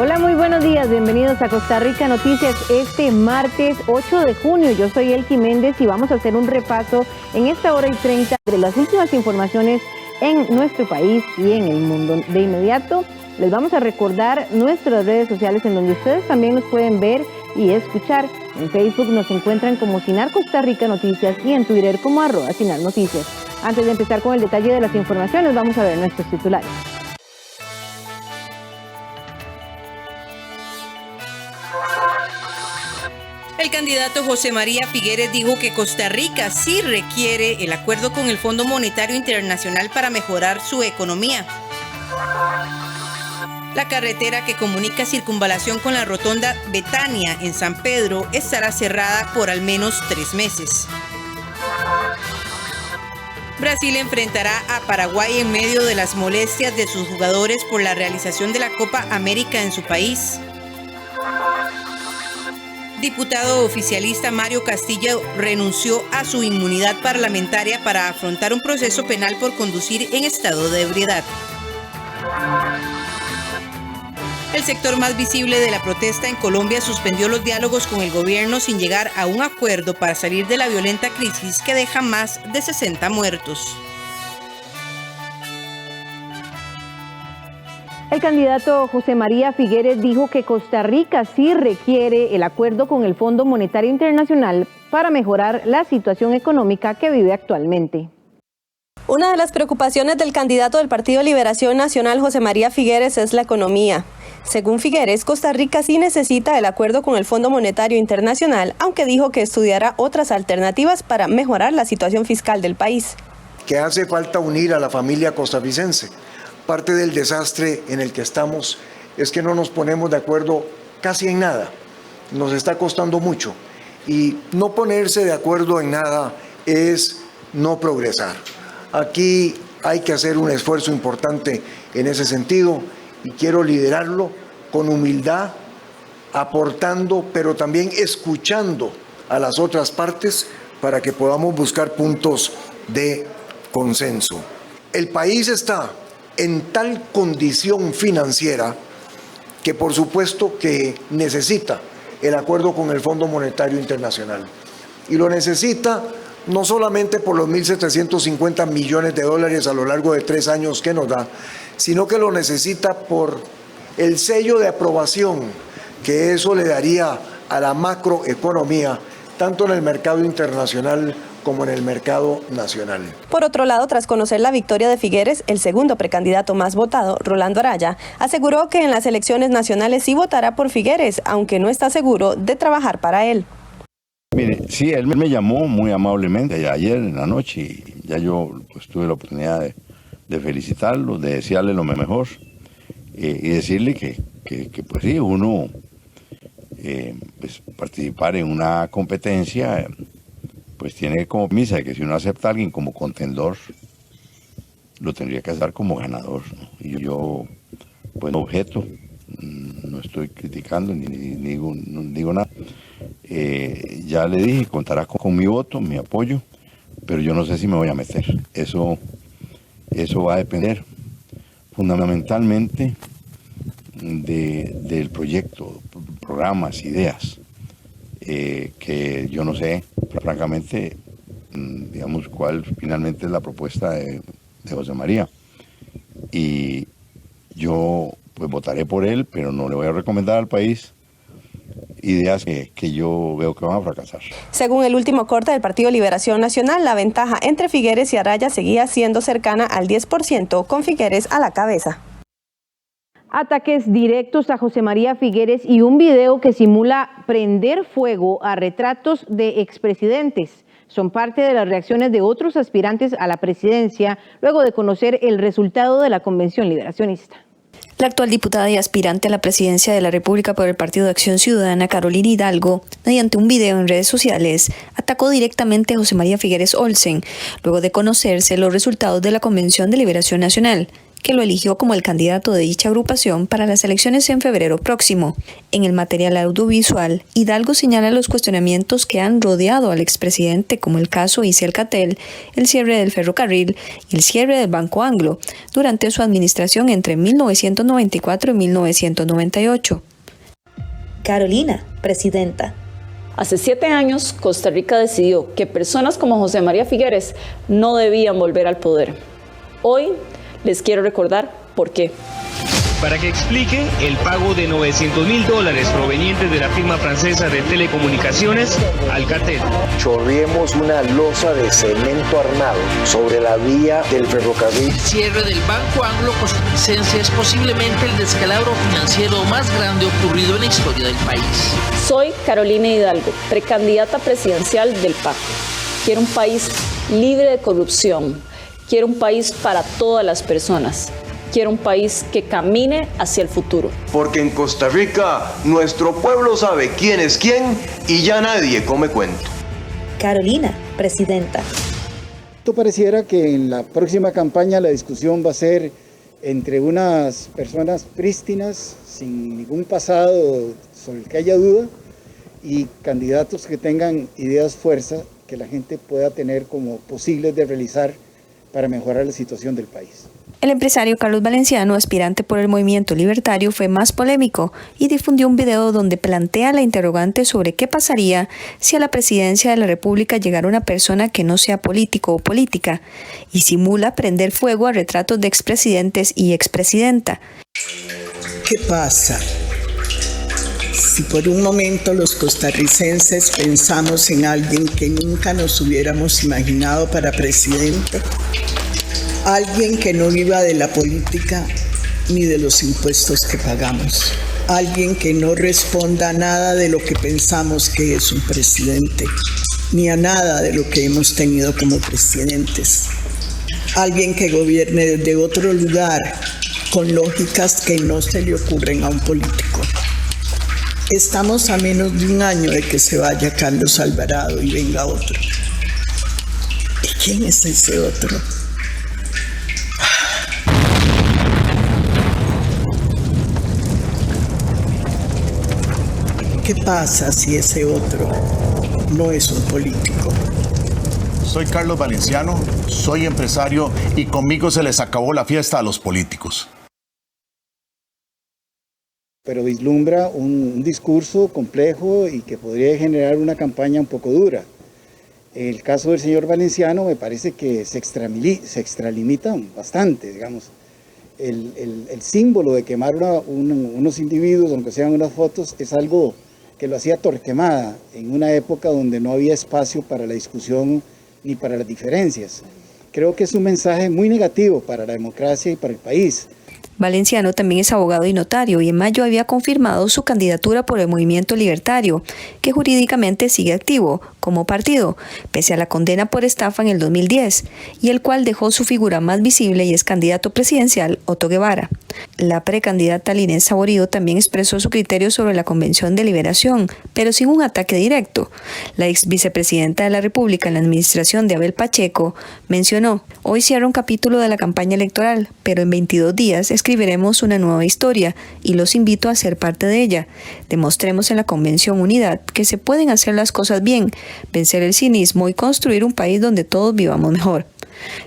Hola, muy buenos días, bienvenidos a Costa Rica Noticias este martes 8 de junio. Yo soy Elki Méndez y vamos a hacer un repaso en esta hora y 30 de las últimas informaciones en nuestro país y en el mundo. De inmediato les vamos a recordar nuestras redes sociales en donde ustedes también nos pueden ver y escuchar. En Facebook nos encuentran como Sinar Costa Rica Noticias y en Twitter como @Sinar Noticias. Antes de empezar con el detalle de las informaciones, vamos a ver nuestros titulares. El candidato José María Figueres dijo que Costa Rica sí requiere el acuerdo con el Fondo Monetario Internacional para mejorar su economía. La carretera que comunica Circunvalación con la Rotonda Betania en San Pedro estará cerrada por al menos 3 meses. Brasil enfrentará a Paraguay en medio de las molestias de sus jugadores por la realización de la Copa América en su país. Diputado oficialista Mario Castillo renunció a su inmunidad parlamentaria para afrontar un proceso penal por conducir en estado de ebriedad. El sector más visible de la protesta en Colombia suspendió los diálogos con el gobierno sin llegar a un acuerdo para salir de la violenta crisis que deja más de 60 muertos. El candidato José María Figueres dijo que Costa Rica sí requiere el acuerdo con el Fondo Monetario Internacional para mejorar la situación económica que vive actualmente. Una de las preocupaciones del candidato del Partido Liberación Nacional, José María Figueres, es la economía. Según Figueres, Costa Rica sí necesita el acuerdo con el Fondo Monetario Internacional, aunque dijo que estudiará otras alternativas para mejorar la situación fiscal del país. Que hace falta unir a la familia costarricense. Parte del desastre en el que estamos es que no nos ponemos de acuerdo casi en nada. Nos está costando mucho. Y no ponerse de acuerdo en nada es no progresar. Aquí hay que hacer un esfuerzo importante en ese sentido y quiero liderarlo con humildad, aportando, pero también escuchando a las otras partes para que podamos buscar puntos de consenso. El país está en tal condición financiera que por supuesto que necesita el acuerdo con el Fondo Monetario Internacional. Y lo necesita no solamente por los 1.750 millones de dólares a lo largo de 3 años que nos da, sino que lo necesita por el sello de aprobación que eso le daría a la macroeconomía, tanto en el mercado internacional como en el mercado nacional. Por otro lado, tras conocer la victoria de Figueres, el segundo precandidato más votado, Rolando Araya, aseguró que en las elecciones nacionales sí votará por Figueres, aunque no está seguro de trabajar para él. Mire, sí, él me llamó muy amablemente ayer en la noche y ya yo pues, tuve la oportunidad de felicitarlo, de desearle lo mejor y decirle que pues sí, uno pues, participar en una competencia pues tiene como premisa de que si uno acepta a alguien como contendor, lo tendría que hacer como ganador, ¿no? Y yo, pues no objeto, no estoy criticando ni digo nada. Ya le dije, contará con mi voto, mi apoyo, pero yo no sé si me voy a meter. Eso va a depender fundamentalmente del proyecto, programas, ideas. Que yo no sé, francamente, digamos, cuál finalmente es la propuesta de José María. Y yo, pues, votaré por él, pero no le voy a recomendar al país ideas que yo veo que van a fracasar. Según el último corte del Partido Liberación Nacional, la ventaja entre Figueres y Araya seguía siendo cercana al 10%, con Figueres a la cabeza. Ataques directos a José María Figueres y un video que simula prender fuego a retratos de expresidentes son parte de las reacciones de otros aspirantes a la presidencia luego de conocer el resultado de la Convención Liberacionista. La actual diputada y aspirante a la presidencia de la República por el Partido de Acción Ciudadana, Carolina Hidalgo, mediante un video en redes sociales, atacó directamente a José María Figueres Olsen, luego de conocerse los resultados de la Convención de Liberación Nacional, que lo eligió como el candidato de dicha agrupación para las elecciones en febrero próximo. En el material audiovisual, Hidalgo señala los cuestionamientos que han rodeado al expresidente, como el caso Isel-Catel, el cierre del ferrocarril y el cierre del Banco Anglo, durante su administración entre 1994 y 1998. Carolina, presidenta. Hace 7 años, Costa Rica decidió que personas como José María Figueres no debían volver al poder. Hoy les quiero recordar por qué. Para que explique el pago de $900,000 provenientes de la firma francesa de telecomunicaciones Alcatel. Chorriemos una losa de cemento armado sobre la vía del ferrocarril. El cierre del Banco Anglo Costarricense es posiblemente el descalabro financiero más grande ocurrido en la historia del país. Soy Carolina Hidalgo, precandidata presidencial del PAC. Quiero un país libre de corrupción. Quiero un país para todas las personas. Quiero un país que camine hacia el futuro. Porque en Costa Rica nuestro pueblo sabe quién es quién y ya nadie come cuento. Carolina, presidenta. Esto pareciera que en la próxima campaña la discusión va a ser entre unas personas prístinas, sin ningún pasado sobre el que haya duda, y candidatos que tengan ideas fuerza que la gente pueda tener como posibles de realizar para mejorar la situación del país. El empresario Carlos Valenciano, aspirante por el Movimiento Libertario, fue más polémico y difundió un video donde plantea la interrogante sobre qué pasaría si a la presidencia de la República llegara una persona que no sea político o política y simula prender fuego a retratos de expresidentes y expresidenta. ¿Qué pasa si por un momento los costarricenses pensamos en alguien que nunca nos hubiéramos imaginado para presidente? Alguien que no viva de la política ni de los impuestos que pagamos. Alguien que no responda a nada de lo que pensamos que es un presidente, ni a nada de lo que hemos tenido como presidentes. Alguien que gobierne desde otro lugar, con lógicas que no se le ocurren a un político. Estamos a menos de un año de que se vaya Carlos Alvarado y venga otro. ¿Y quién es ese otro? ¿Qué pasa si ese otro no es un político? Soy Carlos Valenciano, soy empresario y conmigo se les acabó la fiesta a los políticos. Pero vislumbra un discurso complejo y que podría generar una campaña un poco dura. El caso del señor Valenciano me parece que se extralimita bastante, digamos. El símbolo de quemar unos individuos, aunque sean unas fotos, es algo que lo hacía Torquemada en una época donde no había espacio para la discusión ni para las diferencias. Creo que es un mensaje muy negativo para la democracia y para el país. Valenciano también es abogado y notario y en mayo había confirmado su candidatura por el Movimiento Libertario, que jurídicamente sigue activo como partido, pese a la condena por estafa en el 2010, y el cual dejó su figura más visible y es candidato presidencial Otto Guevara. La precandidata Linés Saborido también expresó su criterio sobre la Convención de Liberación, pero sin un ataque directo. La ex vicepresidenta de la República en la administración de Abel Pacheco mencionó: hoy cierra un capítulo de la campaña electoral, pero en 22 días escribiremos una nueva historia y los invito a ser parte de ella. Demostremos en la Convención Unidad que se pueden hacer las cosas bien, vencer el cinismo y construir un país donde todos vivamos mejor.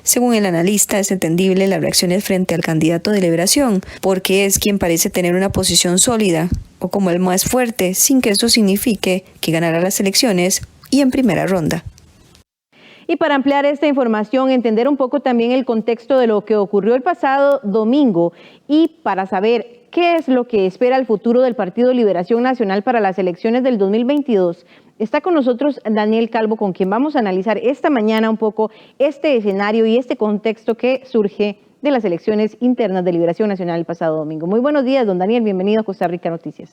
Según el analista, es entendible las reacciones frente al candidato de Liberación, porque es quien parece tener una posición sólida o como el más fuerte, sin que eso signifique que ganará las elecciones y en primera ronda. Y para ampliar esta información, entender un poco también el contexto de lo que ocurrió el pasado domingo y para saber qué es lo que espera el futuro del Partido Liberación Nacional para las elecciones del 2022, está con nosotros Daniel Calvo, con quien vamos a analizar esta mañana un poco este escenario y este contexto que surge de las elecciones internas de Liberación Nacional el pasado domingo. Muy buenos días, don Daniel, bienvenido a Costa Rica Noticias.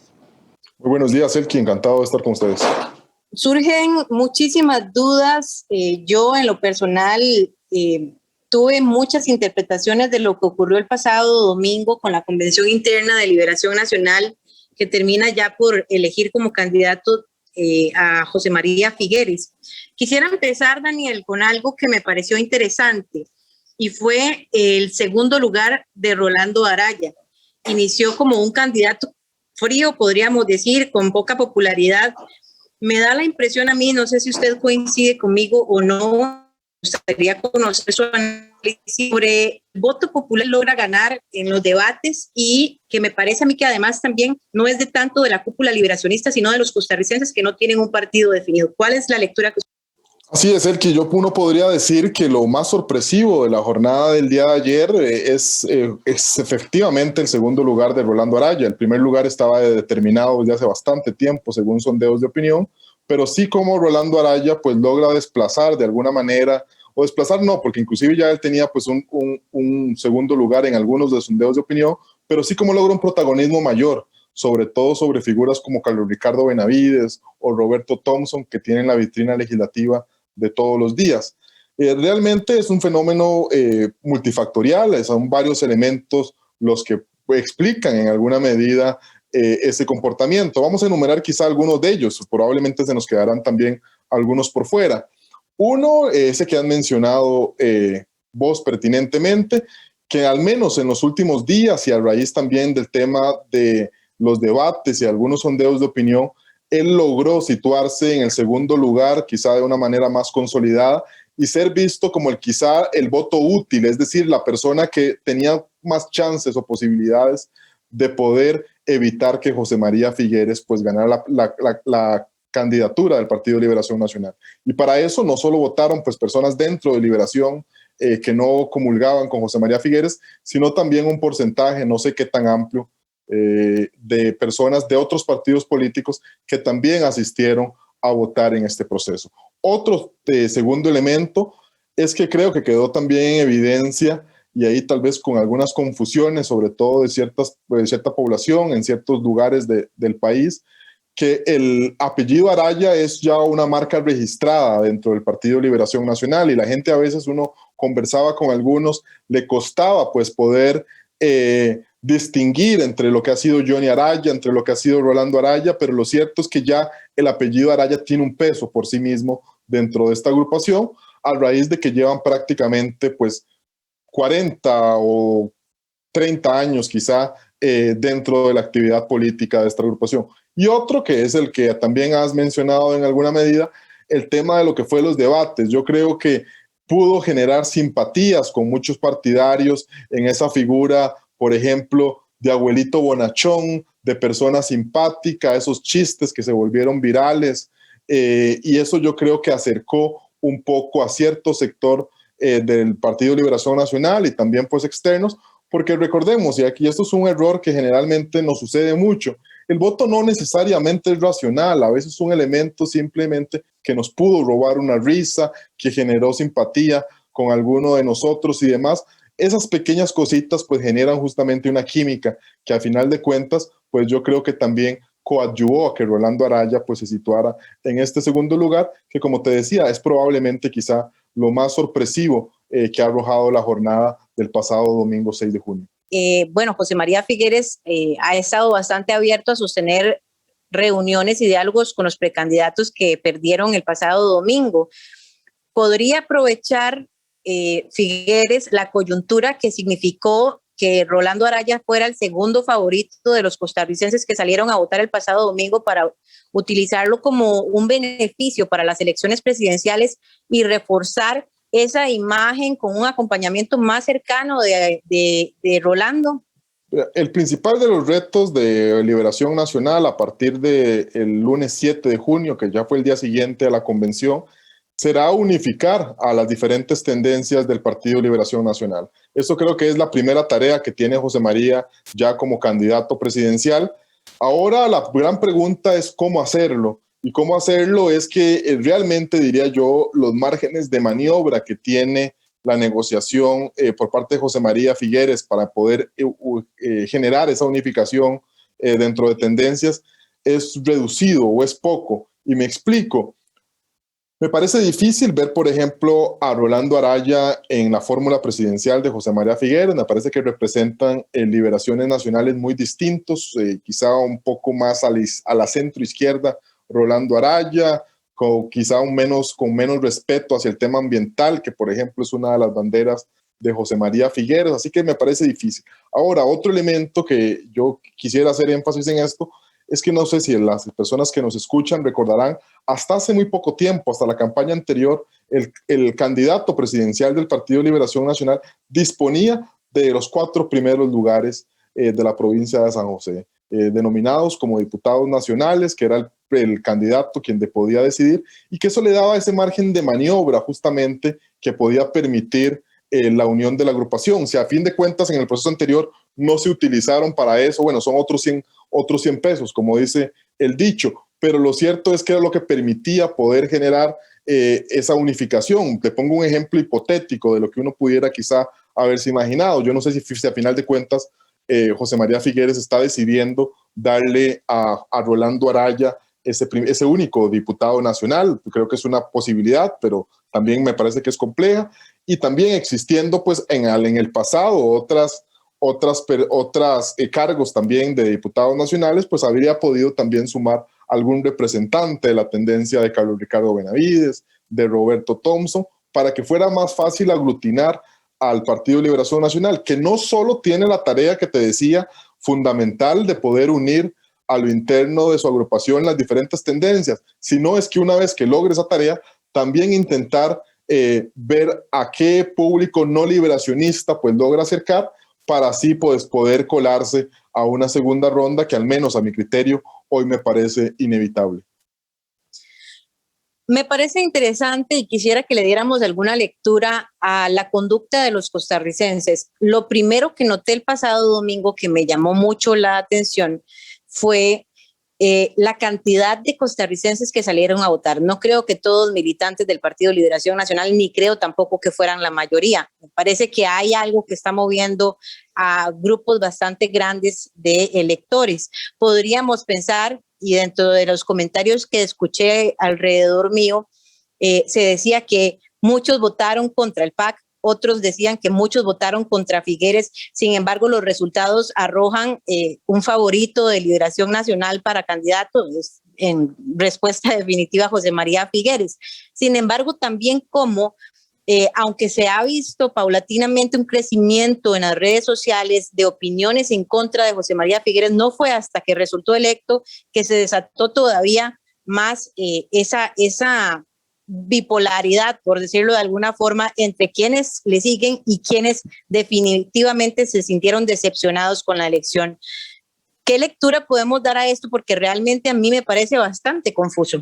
Muy buenos días, Elki, encantado de estar con ustedes. Surgen muchísimas dudas. Yo en lo personal tuve muchas interpretaciones de lo que ocurrió el pasado domingo con la Convención Interna de Liberación Nacional, que termina ya por elegir como candidato a José María Figueres. Quisiera empezar, Daniel, con algo que me pareció interesante, y fue el segundo lugar de Rolando Araya. Inició como un candidato frío, podríamos decir, con poca popularidad. Me da la impresión a mí, no sé si usted coincide conmigo o no, me gustaría conocer su análisis sobre el voto popular logra ganar en los debates y que me parece a mí que además también no es de tanto de la cúpula liberacionista, sino de los costarricenses que no tienen un partido definido. ¿Cuál es la lectura que usted? Así es, Elki. Uno podría decir que lo más sorpresivo de la jornada del día de ayer es efectivamente el segundo lugar de Rolando Araya. El primer lugar estaba determinado desde hace bastante tiempo, según sondeos de opinión, pero sí como Rolando Araya pues logra desplazar de alguna manera, o desplazar no, porque inclusive ya él tenía pues un segundo lugar en algunos de los sondeos de opinión, pero sí como logra un protagonismo mayor, sobre todo sobre figuras como Carlos Ricardo Benavides o Roberto Thompson, que tienen la vitrina legislativa de todos los días. Realmente es un fenómeno multifactorial, son varios elementos los que explican en alguna medida ese comportamiento. Vamos a enumerar quizá algunos de ellos, probablemente se nos quedarán también algunos por fuera. Uno, ese que han mencionado vos pertinentemente, que al menos en los últimos días y a raíz también del tema de los debates y algunos sondeos de opinión, él logró situarse en el segundo lugar, quizá de una manera más consolidada, y ser visto como quizá el voto útil, es decir, la persona que tenía más chances o posibilidades de poder evitar que José María Figueres pues ganara la candidatura del Partido de Liberación Nacional. Y para eso no solo votaron pues personas dentro de Liberación que no comulgaban con José María Figueres, sino también un porcentaje, no sé qué tan amplio, de personas de otros partidos políticos que también asistieron a votar en este proceso. Otro segundo elemento es que creo que quedó también en evidencia, y ahí tal vez con algunas confusiones, sobre todo de cierta población en ciertos lugares del país, que el apellido Araya es ya una marca registrada dentro del Partido de Liberación Nacional, y la gente a veces uno conversaba con algunos, le costaba pues poder distinguir entre lo que ha sido Johnny Araya, entre lo que ha sido Rolando Araya, pero lo cierto es que ya el apellido Araya tiene un peso por sí mismo dentro de esta agrupación, a raíz de que llevan prácticamente pues 40 o 30 años quizá dentro de la actividad política de esta agrupación. Y otro que es el que también has mencionado en alguna medida, el tema de lo que fue los debates. Yo creo que pudo generar simpatías con muchos partidarios en esa figura, por ejemplo, de abuelito bonachón, de persona simpática, esos chistes que se volvieron virales, y eso yo creo que acercó un poco a cierto sector del Partido de Liberación Nacional y también pues externos, porque recordemos, y aquí esto es un error que generalmente nos sucede mucho, el voto no necesariamente es racional, a veces es un elemento simplemente que nos pudo robar una risa, que generó simpatía con alguno de nosotros y demás. Esas pequeñas cositas pues generan justamente una química que a final de cuentas pues yo creo que también coadyuvó a que Rolando Araya pues se situara en este segundo lugar, que como te decía es probablemente quizá lo más sorpresivo que ha arrojado la jornada del pasado domingo 6 de junio. Bueno, José María Figueres ha estado bastante abierto a sostener reuniones y diálogos con los precandidatos que perdieron el pasado domingo. ¿Podría aprovechar Figueres la coyuntura que significó que Rolando Araya fuera el segundo favorito de los costarricenses que salieron a votar el pasado domingo para utilizarlo como un beneficio para las elecciones presidenciales y reforzar esa imagen con un acompañamiento más cercano de Rolando? El principal de los retos de Liberación Nacional a partir del lunes 7 de junio, que ya fue el día siguiente a la convención, será unificar a las diferentes tendencias del Partido de Liberación Nacional. Eso creo que es la primera tarea que tiene José María ya como candidato presidencial. Ahora la gran pregunta es cómo hacerlo. Y cómo hacerlo es que realmente, diría yo, los márgenes de maniobra que tiene la negociación por parte de José María Figueres para poder generar esa unificación dentro de tendencias es reducido o es poco. Y me explico. Me parece difícil ver, por ejemplo, a Rolando Araya en la fórmula presidencial de José María Figueres. Me parece que representan liberaciones nacionales muy distintos, quizá un poco más a la centro-izquierda, Rolando Araya, quizá con menos respeto hacia el tema ambiental, que por ejemplo es una de las banderas de José María Figueres, así que me parece difícil. Ahora, otro elemento que yo quisiera hacer énfasis en esto es que no sé si las personas que nos escuchan recordarán, hasta hace muy poco tiempo, hasta la campaña anterior, el candidato presidencial del Partido Liberación Nacional disponía de los 4 primeros lugares de la provincia de San José, denominados como diputados nacionales, que era el candidato quien podía decidir, y que eso le daba ese margen de maniobra justamente que podía permitir la unión de la agrupación. O sea, a fin de cuentas, en el proceso anterior no se utilizaron para eso, bueno, son otros 100 pesos, como dice el dicho, pero lo cierto es que era lo que permitía poder generar esa unificación. Te pongo un ejemplo hipotético de lo que uno pudiera quizá haberse imaginado. Yo no sé si a final de cuentas José María Figueres está decidiendo darle a Rolando Araya ese único diputado nacional. Creo que es una posibilidad, pero también me parece que es compleja. Y también existiendo pues en el pasado otras cargos también de diputados nacionales, pues habría podido también sumar algún representante de la tendencia de Carlos Ricardo Benavides, de Roberto Thompson, para que fuera más fácil aglutinar al Partido de Liberación Nacional, que no solo tiene la tarea que te decía fundamental de poder unir a lo interno de su agrupación las diferentes tendencias, sino es que una vez que logre esa tarea, también intentar ver a qué público no liberacionista pues logra acercar, para así pues poder colarse a una segunda ronda que al menos a mi criterio hoy me parece inevitable. Me parece interesante y quisiera que le diéramos alguna lectura a la conducta de los costarricenses. Lo primero que noté el pasado domingo que me llamó mucho la atención fue la cantidad de costarricenses que salieron a votar. No creo que todos militantes del Partido Liberación Nacional, ni creo tampoco que fueran la mayoría. Me parece que hay algo que está moviendo a grupos bastante grandes de electores. Podríamos pensar, y dentro de los comentarios que escuché alrededor mío, se decía que muchos votaron contra el PAC, otros decían que muchos votaron contra Figueres. Sin embargo, los resultados arrojan un favorito de Liberación Nacional para candidato, en respuesta definitiva, José María Figueres. Sin embargo, también como aunque se ha visto paulatinamente un crecimiento en las redes sociales de opiniones en contra de José María Figueres, no fue hasta que resultó electo que se desató todavía más esa bipolaridad, por decirlo de alguna forma, entre quienes le siguen y quienes definitivamente se sintieron decepcionados con la elección. ¿Qué lectura podemos dar a esto? Porque realmente a mí me parece bastante confuso.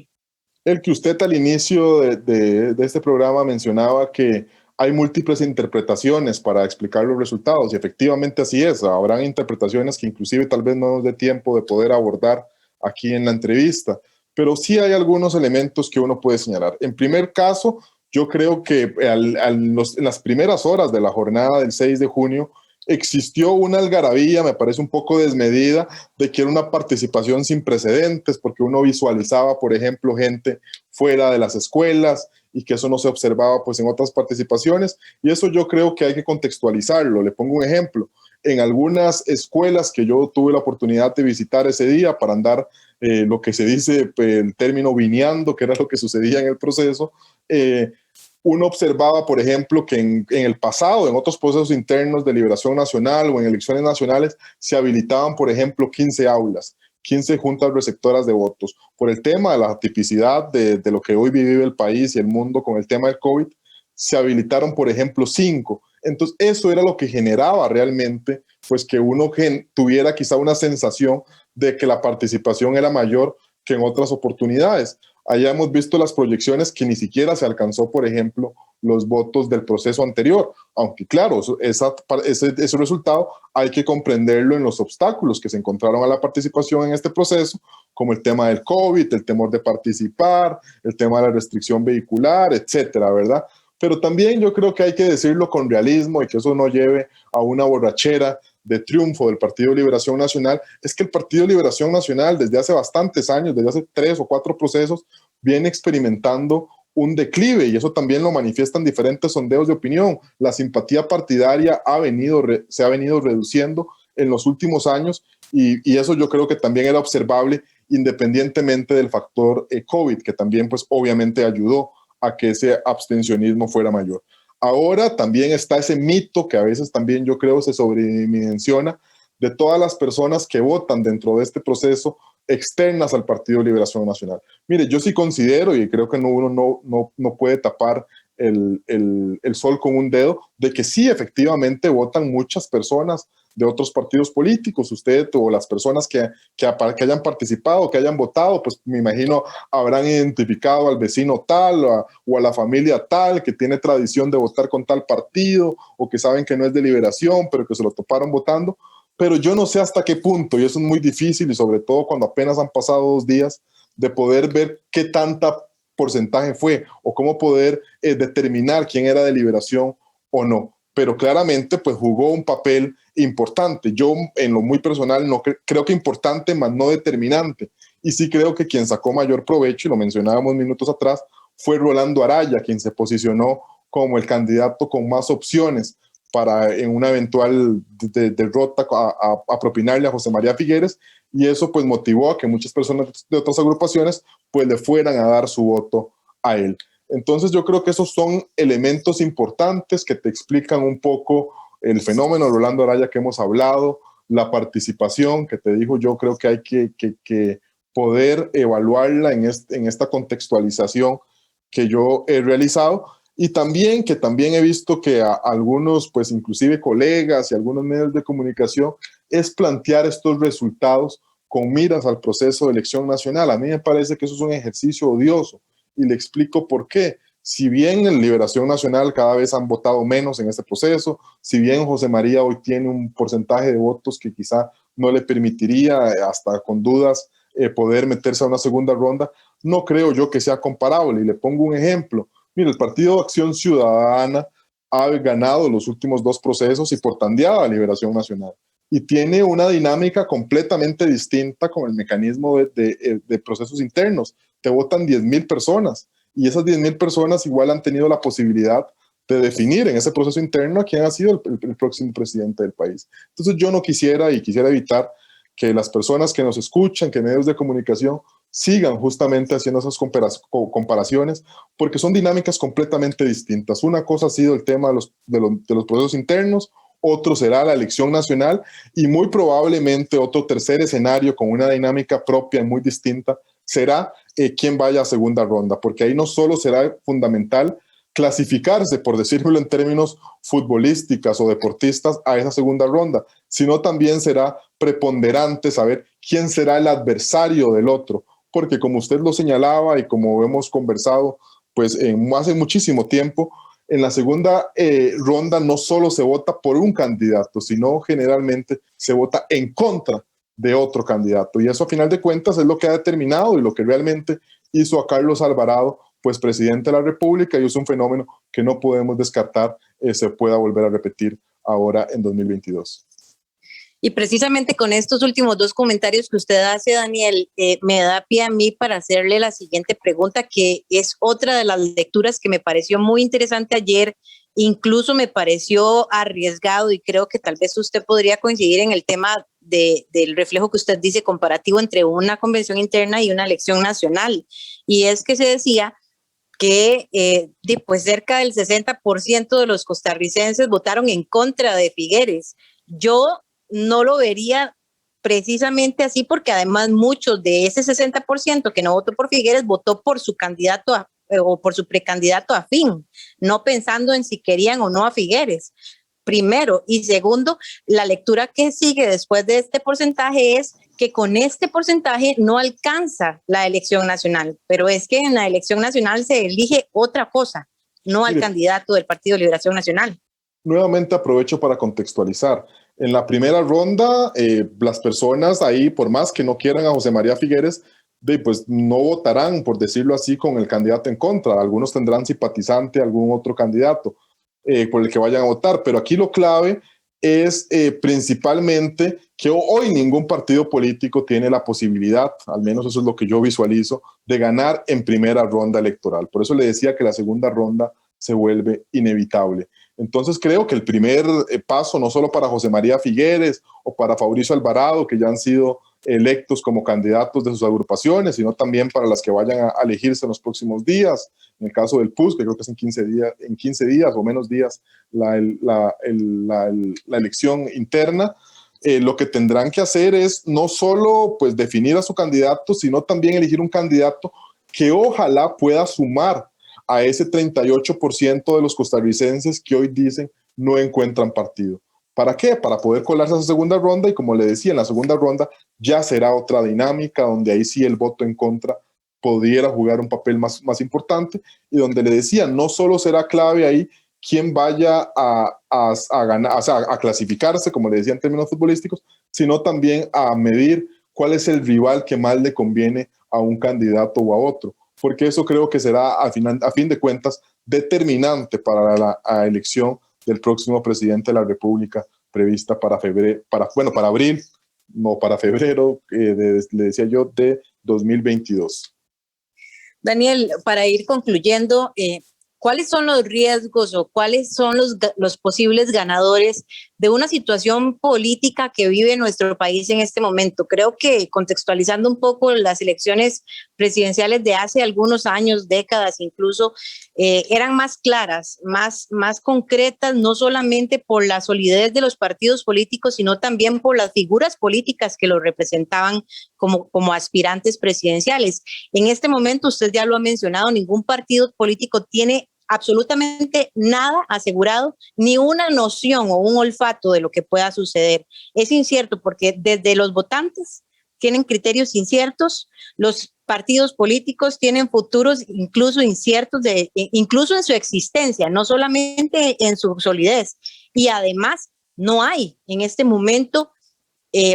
El que usted al inicio de este programa mencionaba que hay múltiples interpretaciones para explicar los resultados, y efectivamente así es. Habrán interpretaciones que inclusive tal vez no nos dé tiempo de poder abordar aquí en la entrevista, pero sí hay algunos elementos que uno puede señalar. En primer caso, yo creo que en las primeras horas de la jornada del 6 de junio existió una algarabía, me parece un poco desmedida, de que era una participación sin precedentes, porque uno visualizaba, por ejemplo, gente fuera de las escuelas y que eso no se observaba pues en otras participaciones, y eso yo creo que hay que contextualizarlo. Le pongo un ejemplo. En algunas escuelas que yo tuve la oportunidad de visitar ese día para andar lo que se dice el término vineando, que era lo que sucedía en el proceso, uno observaba, por ejemplo, que en el pasado, en otros procesos internos de Liberación Nacional o en elecciones nacionales, se habilitaban, por ejemplo, 15 aulas, 15 juntas receptoras de votos. Por el tema de la tipicidad de lo que hoy vive el país y el mundo con el tema del COVID, se habilitaron, por ejemplo, 5. Entonces, eso era lo que generaba realmente, pues que uno tuviera quizá una sensación de que la participación era mayor que en otras oportunidades. Allá hemos visto las proyecciones que ni siquiera se alcanzó, por ejemplo, los votos del proceso anterior, aunque claro, ese resultado hay que comprenderlo en los obstáculos que se encontraron a la participación en este proceso, como el tema del COVID, el temor de participar, el tema de la restricción vehicular, etcétera, ¿verdad? Pero también yo creo que hay que decirlo con realismo y que eso no lleve a una borrachera de triunfo del Partido de Liberación Nacional. Es que el Partido de Liberación Nacional desde hace bastantes años, desde hace 3 o 4 procesos, viene experimentando un declive, y eso también lo manifiestan diferentes sondeos de opinión. La simpatía partidaria se ha venido reduciendo en los últimos años, y eso yo creo que también era observable independientemente del factor COVID, que también pues obviamente ayudó a que ese abstencionismo fuera mayor. Ahora también está ese mito que a veces también yo creo se sobredimensiona de todas las personas que votan dentro de este proceso externas al Partido de Liberación Nacional. Mire, yo sí considero, y creo que uno no puede tapar el sol con un dedo, de que sí efectivamente votan muchas personas de otros partidos políticos. Usted o las personas que hayan participado, que hayan votado, pues me imagino habrán identificado al vecino tal o a la familia tal que tiene tradición de votar con tal partido, o que saben que no es de Liberación, pero que se lo toparon votando. Pero yo no sé hasta qué punto, y eso es muy difícil, y sobre todo cuando apenas han pasado 2 días, de poder ver qué tanta porcentaje fue, o cómo poder determinar quién era de Liberación o no. Pero claramente pues jugó un papel importante. Yo en lo muy personal no creo que importante, más no determinante. Y sí creo que quien sacó mayor provecho, y lo mencionábamos minutos atrás, fue Rolando Araya, quien se posicionó como el candidato con más opciones para en una eventual derrota a propinarle a José María Figueres, y eso pues motivó a que muchas personas de otras agrupaciones pues le fueran a dar su voto a él. Entonces yo creo que esos son elementos importantes que te explican un poco el fenómeno de Rolando Araya que hemos hablado, la participación que te digo, yo creo que hay que poder evaluarla en esta contextualización que yo he realizado. Y también he visto que a algunos, pues inclusive colegas y algunos medios de comunicación, es plantear estos resultados con miras al proceso de elección nacional. A mí me parece que eso es un ejercicio odioso, y le explico por qué. Si bien en Liberación Nacional cada vez han votado menos en este proceso, si bien José María hoy tiene un porcentaje de votos que quizá no le permitiría, hasta con dudas, poder meterse a una segunda ronda, no creo yo que sea comparable. Y le pongo un ejemplo. Mire, el Partido Acción Ciudadana ha ganado los últimos 2 procesos y por tandeada a Liberación Nacional. Y tiene una dinámica completamente distinta con el mecanismo de procesos internos. Te votan 10,000 personas, y esas 10,000 personas igual han tenido la posibilidad de definir en ese proceso interno a quién ha sido el próximo presidente del país. Entonces yo no quisiera evitar que las personas que nos escuchan, que medios de comunicación, sigan justamente haciendo esas comparaciones, porque son dinámicas completamente distintas. Una cosa ha sido el tema de los procesos internos, otro será la elección nacional, y muy probablemente otro tercer escenario con una dinámica propia y muy distinta será quién vaya a segunda ronda, porque ahí no solo será fundamental clasificarse, por decirlo en términos futbolísticas o deportistas, a esa segunda ronda, sino también será preponderante saber quién será el adversario del otro, porque como usted lo señalaba y como hemos conversado pues hace muchísimo tiempo, en la segunda ronda no solo se vota por un candidato, sino generalmente se vota en contra de otro candidato, y eso a final de cuentas es lo que ha determinado y lo que realmente hizo a Carlos Alvarado pues presidente de la República, y es un fenómeno que no podemos descartar se pueda volver a repetir ahora en 2022. Y precisamente con estos últimos 2 comentarios que usted hace, Daniel, me da pie a mí para hacerle la siguiente pregunta, que es otra de las lecturas que me pareció muy interesante ayer, incluso me pareció arriesgado, y creo que tal vez usted podría coincidir en el tema del reflejo que usted dice comparativo entre una convención interna y una elección nacional. Y es que se decía que pues cerca del 60% de los costarricenses votaron en contra de Figueres. Yo no lo vería precisamente así, porque además muchos de ese 60% que no votó por Figueres votó por su candidato o por su precandidato afín, no pensando en si querían o no a Figueres, primero. Y segundo, la lectura que sigue después de este porcentaje es que con este porcentaje no alcanza la elección nacional, pero es que en la elección nacional se elige otra cosa, no al candidato del Partido de Liberación Nacional. Nuevamente aprovecho para contextualizar. En la primera ronda, las personas ahí, por más que no quieran a José María Figueres, pues no votarán, por decirlo así, con el candidato en contra. Algunos tendrán simpatizante a algún otro candidato por el que vayan a votar, pero aquí lo clave es principalmente que hoy ningún partido político tiene la posibilidad, al menos eso es lo que yo visualizo, de ganar en primera ronda electoral. Por eso le decía que la segunda ronda se vuelve inevitable. Entonces creo que el primer paso, no solo para José María Figueres o para Fabricio Alvarado, que ya han sido electos como candidatos de sus agrupaciones, sino también para las que vayan a elegirse en los próximos días, En el caso del PUS, que creo que es en 15 días o menos días la elección interna, lo que tendrán que hacer es no solo pues, definir a su candidato, sino también elegir un candidato que ojalá pueda sumar a ese 38% de los costarricenses que hoy dicen no encuentran partido. ¿Para qué? Para poder colarse a esa segunda ronda, y como le decía, en la segunda ronda ya será otra dinámica, donde ahí sí el voto en contra pudiera jugar un papel más importante, y donde le decía, no solo será clave ahí quién vaya a ganar, o sea, a clasificarse, como le decía en términos futbolísticos, sino también a medir cuál es el rival que más le conviene a un candidato o a otro, porque eso creo que será a fin de cuentas determinante para la elección del próximo presidente de la República prevista para abril, no para febrero, le decía yo, de 2022. Daniel, para ir concluyendo, ¿cuáles son los riesgos o cuáles son los posibles ganadores de una situación política que vive nuestro país en este momento? Creo que contextualizando un poco las elecciones presidenciales de hace algunos años, décadas incluso, eran más claras, más concretas, no solamente por la solidez de los partidos políticos, sino también por las figuras políticas que los representaban como aspirantes presidenciales. En este momento, usted ya lo ha mencionado, ningún partido político tiene absolutamente nada asegurado, ni una noción o un olfato de lo que pueda suceder. Es incierto porque desde los votantes tienen criterios inciertos, los partidos políticos tienen futuros incluso inciertos, incluso en su existencia, no solamente en su solidez. Y además no hay en este momento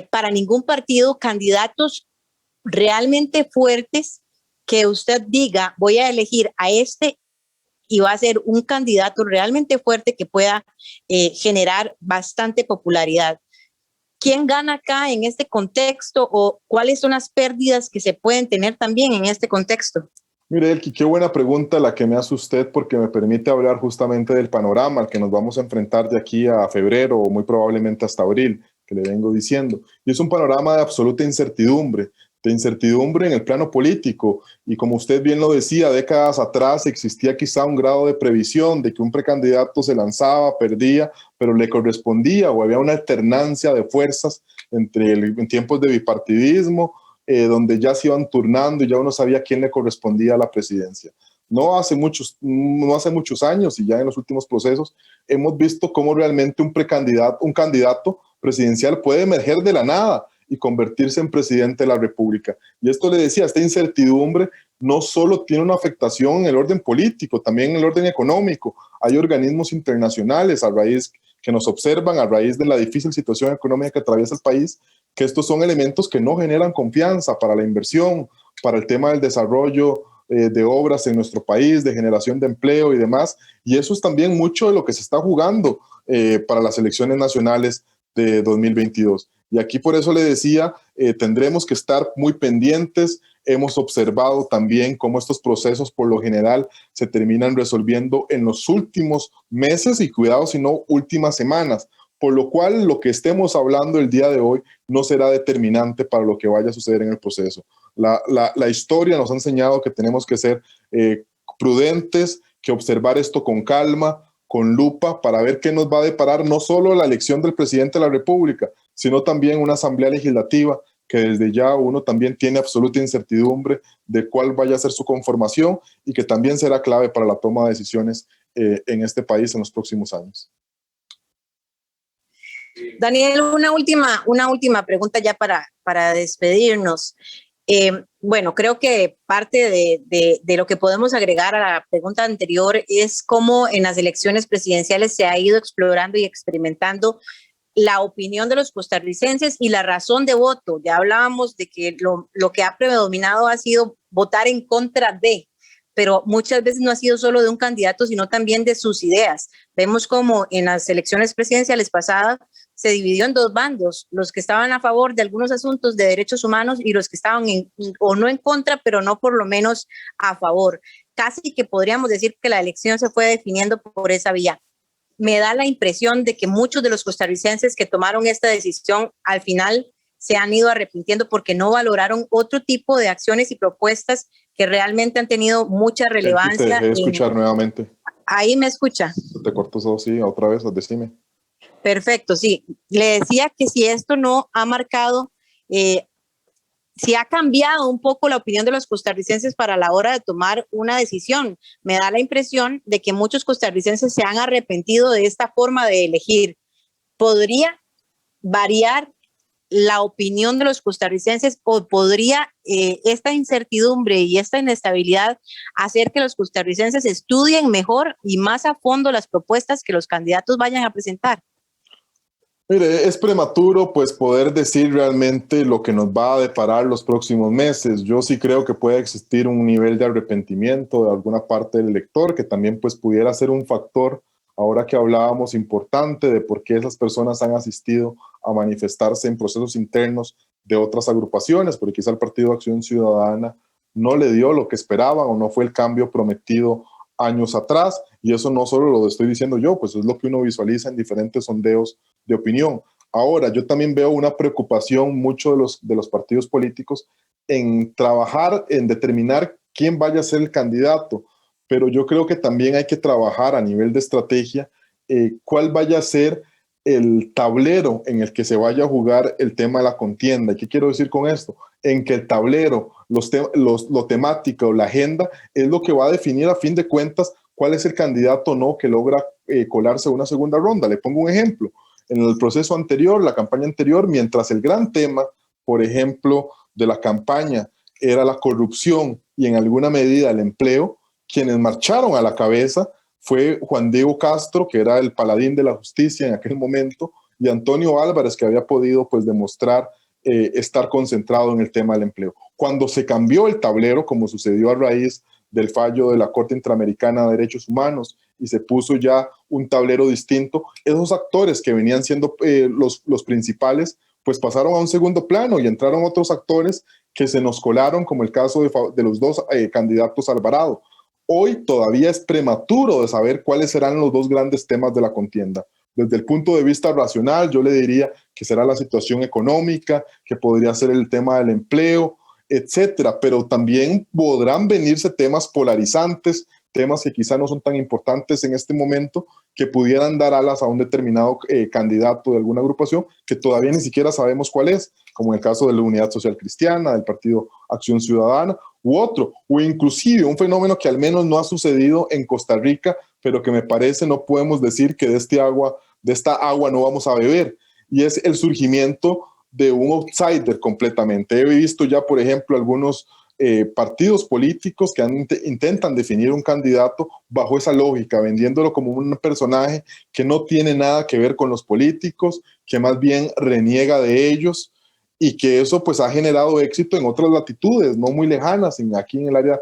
para ningún partido candidatos realmente fuertes que usted diga, voy a elegir a este y va a ser un candidato realmente fuerte que pueda generar bastante popularidad. ¿Quién gana acá en este contexto o cuáles son las pérdidas que se pueden tener también en este contexto? Mire, Elki, qué buena pregunta la que me hace usted, porque me permite hablar justamente del panorama al que nos vamos a enfrentar de aquí a febrero o muy probablemente hasta abril, que le vengo diciendo. Y es un panorama de absoluta incertidumbre en el plano político, y como usted bien lo decía, décadas atrás existía quizá un grado de previsión de que un precandidato se lanzaba, perdía, pero le correspondía, o había una alternancia de fuerzas en tiempos de bipartidismo, donde ya se iban turnando y ya uno sabía quién le correspondía a la presidencia. No hace muchos años, y ya en los últimos procesos hemos visto cómo realmente un candidato presidencial puede emerger de la nada y convertirse en presidente de la República. Y esto le decía, esta incertidumbre no solo tiene una afectación en el orden político, también en el orden económico. Hay organismos internacionales que nos observan a raíz de la difícil situación económica que atraviesa el país, que estos son elementos que no generan confianza para la inversión, para el tema del desarrollo de obras en nuestro país, de generación de empleo y demás. Y eso es también mucho de lo que se está jugando para las elecciones nacionales de 2022. Y aquí por eso le decía, tendremos que estar muy pendientes. Hemos observado también cómo estos procesos por lo general se terminan resolviendo en los últimos meses y cuidado si no últimas semanas, por lo cual lo que estemos hablando el día de hoy no será determinante para lo que vaya a suceder en el proceso. La historia nos ha enseñado que tenemos que ser prudentes, que observar esto con calma, con lupa, para ver qué nos va a deparar no solo la elección del presidente de la República, sino también una asamblea legislativa que desde ya uno también tiene absoluta incertidumbre de cuál vaya a ser su conformación y que también será clave para la toma de decisiones en este país en los próximos años. Daniel, una última pregunta ya para despedirnos. Bueno, creo que parte de lo que podemos agregar a la pregunta anterior es cómo en las elecciones presidenciales se ha ido explorando y experimentando la opinión de los costarricenses y la razón de voto. Ya hablábamos de que lo que ha predominado ha sido votar en contra de, pero muchas veces no ha sido solo de un candidato, sino también de sus ideas. Vemos como en las elecciones presidenciales pasadas se dividió en dos bandos, los que estaban a favor de algunos asuntos de derechos humanos y los que estaban o no en contra, pero no por lo menos a favor. Casi que podríamos decir que la elección se fue definiendo por esa vía. Me da la impresión de que muchos de los costarricenses que tomaron esta decisión al final se han ido arrepintiendo porque no valoraron otro tipo de acciones y propuestas que realmente han tenido mucha relevancia. Te dejé escuchar nuevamente. Ahí me escucha. Te corto eso, sí, otra vez, decime. Perfecto, sí. Le decía que si esto no ha marcado, si ha cambiado un poco la opinión de los costarricenses para la hora de tomar una decisión. Me da la impresión de que muchos costarricenses se han arrepentido de esta forma de elegir. ¿Podría variar la opinión de los costarricenses o podría esta incertidumbre y esta inestabilidad hacer que los costarricenses estudien mejor y más a fondo las propuestas que los candidatos vayan a presentar? Mire, es prematuro pues poder decir realmente lo que nos va a deparar los próximos meses. Yo sí creo que puede existir un nivel de arrepentimiento de alguna parte del elector, que también pues pudiera ser un factor, ahora que hablábamos, importante de por qué esas personas han asistido a manifestarse en procesos internos de otras agrupaciones, porque quizá el Partido Acción Ciudadana no le dio lo que esperaban o no fue el cambio prometido años atrás, y eso no solo lo estoy diciendo yo, pues es lo que uno visualiza en diferentes sondeos de opinión. Ahora, yo también veo una preocupación mucho de los partidos políticos en trabajar, en determinar quién vaya a ser el candidato, pero yo creo que también hay que trabajar a nivel de estrategia cuál vaya a ser el tablero en el que se vaya a jugar el tema de la contienda. ¿Y qué quiero decir con esto? En que el tablero, lo temático, la agenda, es lo que va a definir a fin de cuentas cuál es el candidato o no que logra colarse a una segunda ronda. Le pongo un ejemplo. En el proceso anterior, la campaña anterior, mientras el gran tema, por ejemplo, de la campaña era la corrupción y en alguna medida el empleo, quienes marcharon a la cabeza fue Juan Diego Castro, que era el paladín de la justicia en aquel momento, y Antonio Álvarez, que había podido pues demostrar estar concentrado en el tema del empleo. Cuando se cambió el tablero, como sucedió a raíz del fallo de la Corte Interamericana de Derechos Humanos, y se puso ya un tablero distinto, esos actores que venían siendo los principales, pues pasaron a un segundo plano y entraron otros actores que se nos colaron, como el caso de los dos candidatos Alvarado. Hoy todavía es prematuro de saber cuáles serán los dos grandes temas de la contienda. Desde el punto de vista racional, yo le diría que será la situación económica, que podría ser el tema del empleo, etcétera, pero también podrán venirse temas polarizantes, temas que quizá no son tan importantes en este momento, que pudieran dar alas a un determinado candidato de alguna agrupación que todavía ni siquiera sabemos cuál es, como en el caso de la Unidad Social Cristiana, del Partido Acción Ciudadana, u otro, o inclusive un fenómeno que al menos no ha sucedido en Costa Rica, pero que me parece no podemos decir que de esta agua no vamos a beber, y es el surgimiento de un outsider completamente. He visto ya, por ejemplo, algunos partidos políticos que intentan definir un candidato bajo esa lógica, vendiéndolo como un personaje que no tiene nada que ver con los políticos, que más bien reniega de ellos, y que eso pues ha generado éxito en otras latitudes, no muy lejanas, aquí en el área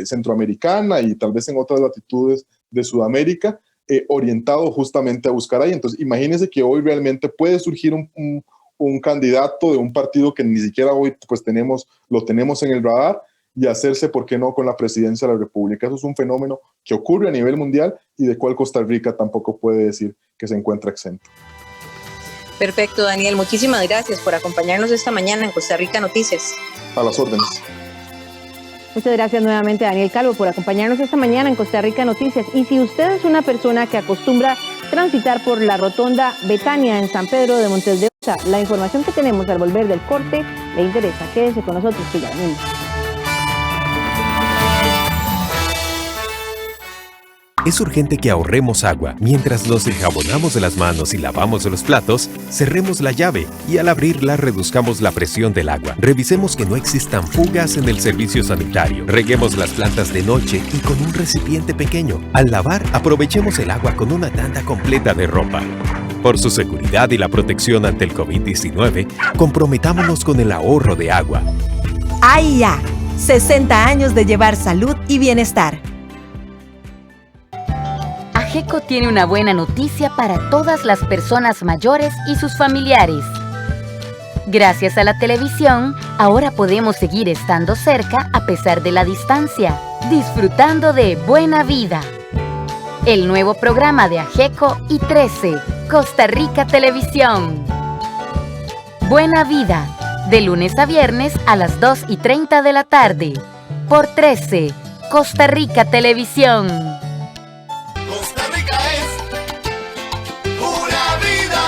centroamericana y tal vez en otras latitudes de Sudamérica, orientado justamente a buscar ahí. Entonces, imagínense que hoy realmente puede surgir un candidato de un partido que ni siquiera hoy pues lo tenemos en el radar y hacerse, ¿por qué no?, con la presidencia de la República. Eso es un fenómeno que ocurre a nivel mundial y de cual Costa Rica tampoco puede decir que se encuentra exento. Perfecto, Daniel. Muchísimas gracias por acompañarnos esta mañana en Costa Rica Noticias. A las órdenes. Muchas gracias nuevamente, Daniel Calvo, por acompañarnos esta mañana en Costa Rica Noticias. Y si usted es una persona que acostumbra transitar por la rotonda Betania en San Pedro de Montes de Osa, la información que tenemos al volver del corte le interesa. Quédese con nosotros, que ya venimos. Es urgente que ahorremos agua. Mientras nos enjabonamos de las manos y lavamos los platos, cerremos la llave y al abrirla reduzcamos la presión del agua. Revisemos que no existan fugas en el servicio sanitario. Reguemos las plantas de noche y con un recipiente pequeño. Al lavar, aprovechemos el agua con una tanda completa de ropa. Por su seguridad y la protección ante el COVID-19, comprometámonos con el ahorro de agua. AIA, 60 años de llevar salud y bienestar. AGECO tiene una buena noticia para todas las personas mayores y sus familiares. Gracias a la televisión, ahora podemos seguir estando cerca a pesar de la distancia, disfrutando de Buena Vida. El nuevo programa de AGECO y 13, Costa Rica Televisión. Buena Vida, de lunes a viernes a las 2:30 de la tarde. por 13, Costa Rica Televisión. Costa Rica es pura vida.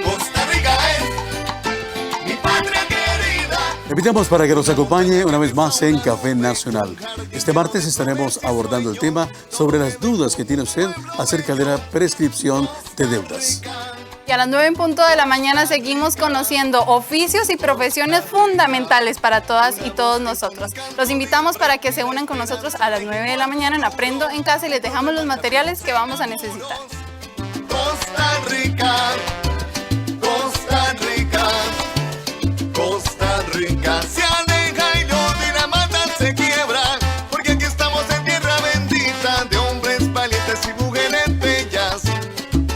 Costa Rica es mi patria querida. Le invitamos para que nos acompañe una vez más en Café Nacional. Este martes estaremos abordando el tema sobre las dudas que tiene usted acerca de la prescripción de deudas. Y a las 9:00 a.m. seguimos conociendo oficios y profesiones fundamentales para todas y todos nosotros. Los invitamos para que se unan con nosotros a las 9 de la mañana en Aprendo en Casa y les dejamos los materiales que vamos a necesitar. Costa Rica, Costa Rica, Costa Rica se aleja y no de la mata se quiebra, porque aquí estamos en tierra bendita de hombres valientes y mujeres bellas.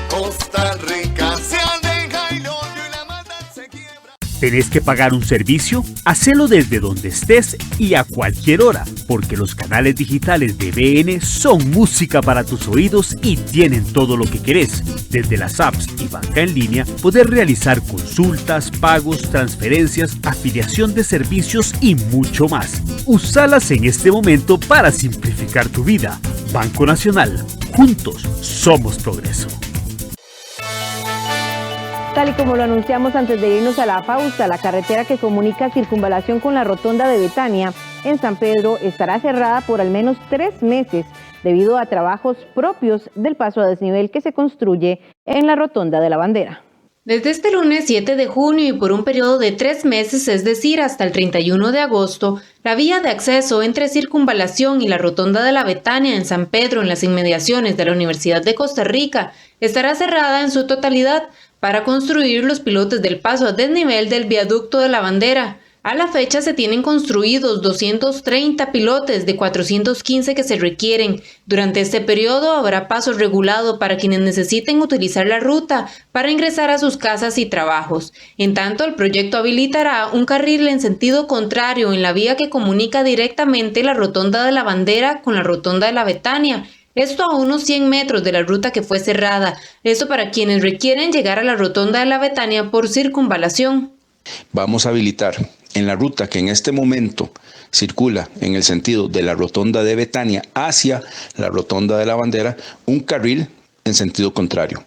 Costa Rica se aleja y no de la mata se quiebra. ¿Tenés que pagar un servicio? Hacelo desde donde estés y a cualquier hora, porque los canales digitales de BN son música para tus oídos y tienen todo lo que querés. Desde las apps y banca en línea, podés realizar consultas, pagos, transferencias, afiliación de servicios y mucho más. Usalas en este momento para simplificar tu vida. Banco Nacional. Juntos somos progreso. Tal y como lo anunciamos antes de irnos a la pausa, la carretera que comunica Circunvalación con la Rotonda de Betania en San Pedro estará cerrada por al menos 3 meses debido a trabajos propios del paso a desnivel que se construye en la Rotonda de la Bandera. Desde este lunes 7 de junio y por un periodo de 3 meses, es decir, hasta el 31 de agosto, la vía de acceso entre Circunvalación y la Rotonda de la Betania en San Pedro, en las inmediaciones de la Universidad de Costa Rica, estará cerrada en su totalidad para construir los pilotes del paso a desnivel del viaducto de la Bandera. A la fecha se tienen construidos 230 pilotes de 415 que se requieren. Durante este periodo habrá paso regulado para quienes necesiten utilizar la ruta para ingresar a sus casas y trabajos. En tanto, el proyecto habilitará un carril en sentido contrario en la vía que comunica directamente la Rotonda de la Bandera con la Rotonda de la Betania. Esto a unos 100 metros de la ruta que fue cerrada. Esto para quienes requieren llegar a la Rotonda de la Betania por Circunvalación. Vamos a habilitar en la ruta que en este momento circula en el sentido de la Rotonda de Betania hacia la Rotonda de la Bandera, un carril en sentido contrario.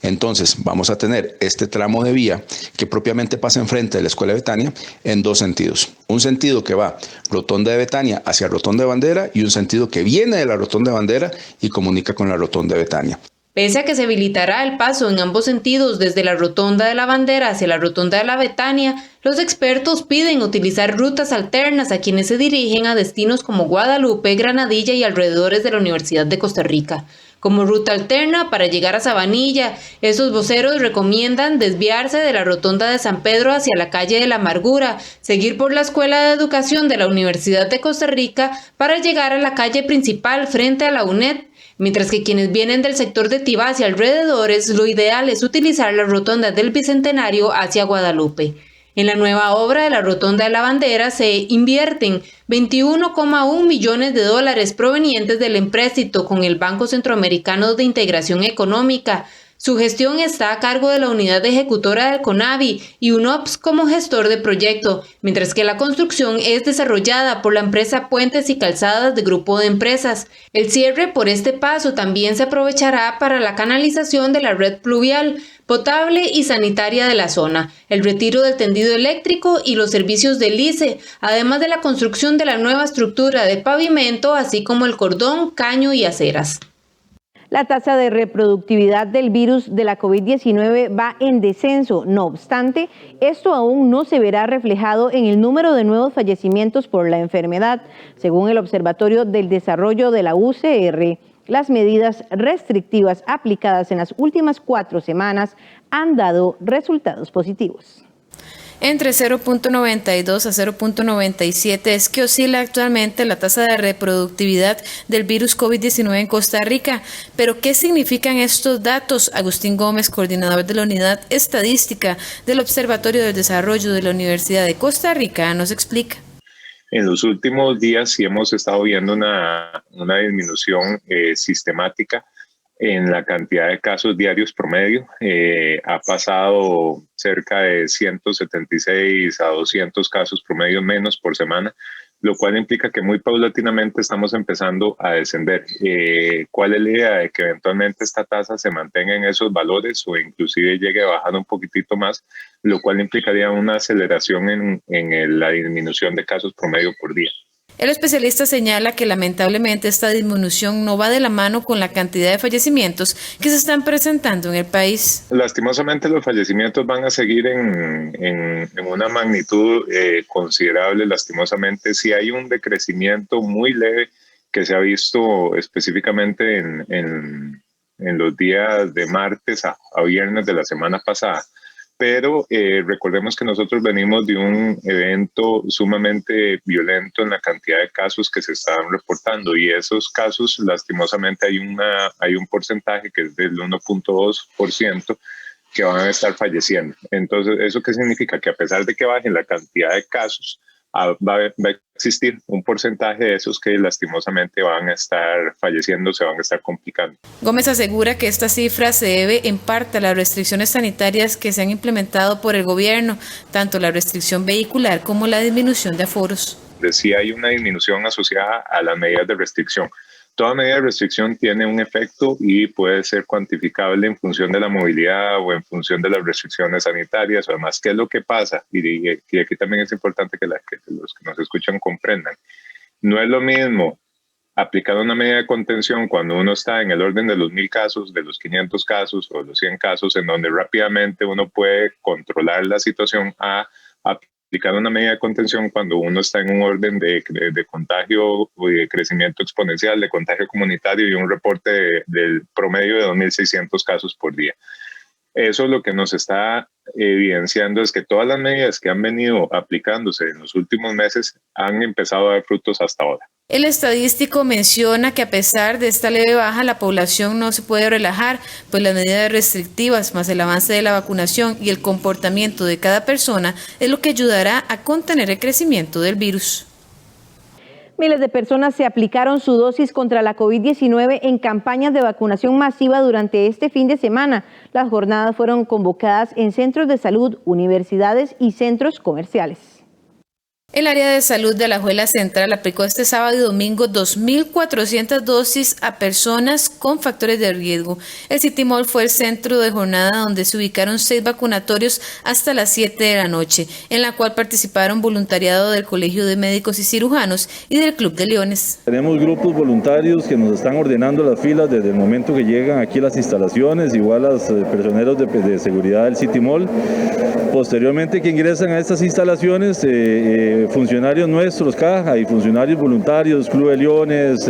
Entonces vamos a tener este tramo de vía que propiamente pasa enfrente de la Escuela de Betania en 2 sentidos. Un sentido que va Rotonda de Betania hacia Rotonda de Bandera y un sentido que viene de la Rotonda de Bandera y comunica con la Rotonda de Betania. Pese a que se habilitará el paso en ambos sentidos desde la Rotonda de la Bandera hacia la Rotonda de la Betania, los expertos piden utilizar rutas alternas a quienes se dirigen a destinos como Guadalupe, Granadilla y alrededores de la Universidad de Costa Rica. Como ruta alterna para llegar a Sabanilla, esos voceros recomiendan desviarse de la Rotonda de San Pedro hacia la calle de la Amargura, seguir por la Escuela de Educación de la Universidad de Costa Rica para llegar a la calle principal frente a la UNED, mientras que quienes vienen del sector de Tibás y alrededores, lo ideal es utilizar la Rotonda del Bicentenario hacia Guadalupe. En la nueva obra de la Rotonda de la Bandera se invierten $21,1 millones provenientes del empréstito con el Banco Centroamericano de Integración Económica. Su gestión está a cargo de la unidad ejecutora del CONAVI y UNOPS como gestor de proyecto, mientras que la construcción es desarrollada por la empresa Puentes y Calzadas de Grupo de Empresas. El cierre por este paso también se aprovechará para la canalización de la red pluvial, potable y sanitaria de la zona, el retiro del tendido eléctrico y los servicios del ICE, además de la construcción de la nueva estructura de pavimento, así como el cordón, caño y aceras. La tasa de reproductividad del virus de la COVID-19 va en descenso. No obstante, esto aún no se verá reflejado en el número de nuevos fallecimientos por la enfermedad. Según el Observatorio del Desarrollo de la UCR, las medidas restrictivas aplicadas en las últimas 4 semanas han dado resultados positivos. Entre 0.92 a 0.97 es que oscila actualmente la tasa de reproductividad del virus COVID-19 en Costa Rica. Pero, ¿qué significan estos datos? Agustín Gómez, coordinador de la Unidad Estadística del Observatorio del Desarrollo de la Universidad de Costa Rica, nos explica. En los últimos días sí hemos estado viendo una disminución sistemática en la cantidad de casos diarios promedio. Ha pasado cerca de 176 a 200 casos promedio menos por semana, lo cual implica que muy paulatinamente estamos empezando a descender. ¿Cuál es la idea? De que eventualmente esta tasa se mantenga en esos valores o inclusive llegue a bajar un poquitito más, lo cual implicaría una aceleración en la disminución de casos promedio por día. El especialista señala que lamentablemente esta disminución no va de la mano con la cantidad de fallecimientos que se están presentando en el país. Lastimosamente los fallecimientos van a seguir en una magnitud considerable. Lastimosamente sí hay un decrecimiento muy leve que se ha visto específicamente en los días de martes a viernes de la semana pasada. Pero recordemos que nosotros venimos de un evento sumamente violento en la cantidad de casos que se estaban reportando, y esos casos lastimosamente hay un porcentaje que es del 1.2% que van a estar falleciendo. Entonces, ¿eso qué significa? Que a pesar de que baje la cantidad de casos, va a existir un porcentaje de esos que lastimosamente van a estar falleciendo, se van a estar complicando. Gómez asegura que esta cifra se debe en parte a las restricciones sanitarias que se han implementado por el gobierno, tanto la restricción vehicular como la disminución de aforos. Sí hay una disminución asociada a las medidas de restricción. Toda medida de restricción tiene un efecto y puede ser cuantificable en función de la movilidad o en función de las restricciones sanitarias. Además, ¿qué es lo que pasa? Y aquí también es importante que los que nos escuchan comprendan. No es lo mismo aplicar una medida de contención cuando uno está en el orden de los 1,000 casos, de los 500 casos o los 100 casos, en donde rápidamente uno puede controlar la situación, a aplicar una medida de contención cuando uno está en un orden de contagio o de crecimiento exponencial, de contagio comunitario y un reporte del promedio de 2.600 casos por día. Eso lo que nos está evidenciando es que todas las medidas que han venido aplicándose en los últimos meses han empezado a dar frutos hasta ahora. El estadístico menciona que a pesar de esta leve baja, la población no se puede relajar, pues las medidas restrictivas más el avance de la vacunación y el comportamiento de cada persona es lo que ayudará a contener el crecimiento del virus. Miles de personas se aplicaron su dosis contra la COVID-19 en campañas de vacunación masiva durante este fin de semana. Las jornadas fueron convocadas en centros de salud, universidades y centros comerciales. El área de salud de Alajuela Central aplicó este sábado y domingo 2.400 dosis a personas con factores de riesgo. El Citimol fue el centro de jornada donde se ubicaron 6 vacunatorios hasta las 7 de la noche, en la cual participaron voluntariado del Colegio de Médicos y Cirujanos y del Club de Leones. Tenemos grupos voluntarios que nos están ordenando las filas desde el momento que llegan aquí a las instalaciones, igual los personeros de seguridad del Citimol. Posteriormente que ingresan a estas instalaciones, funcionarios nuestros, caja, y funcionarios voluntarios, Club de Leones,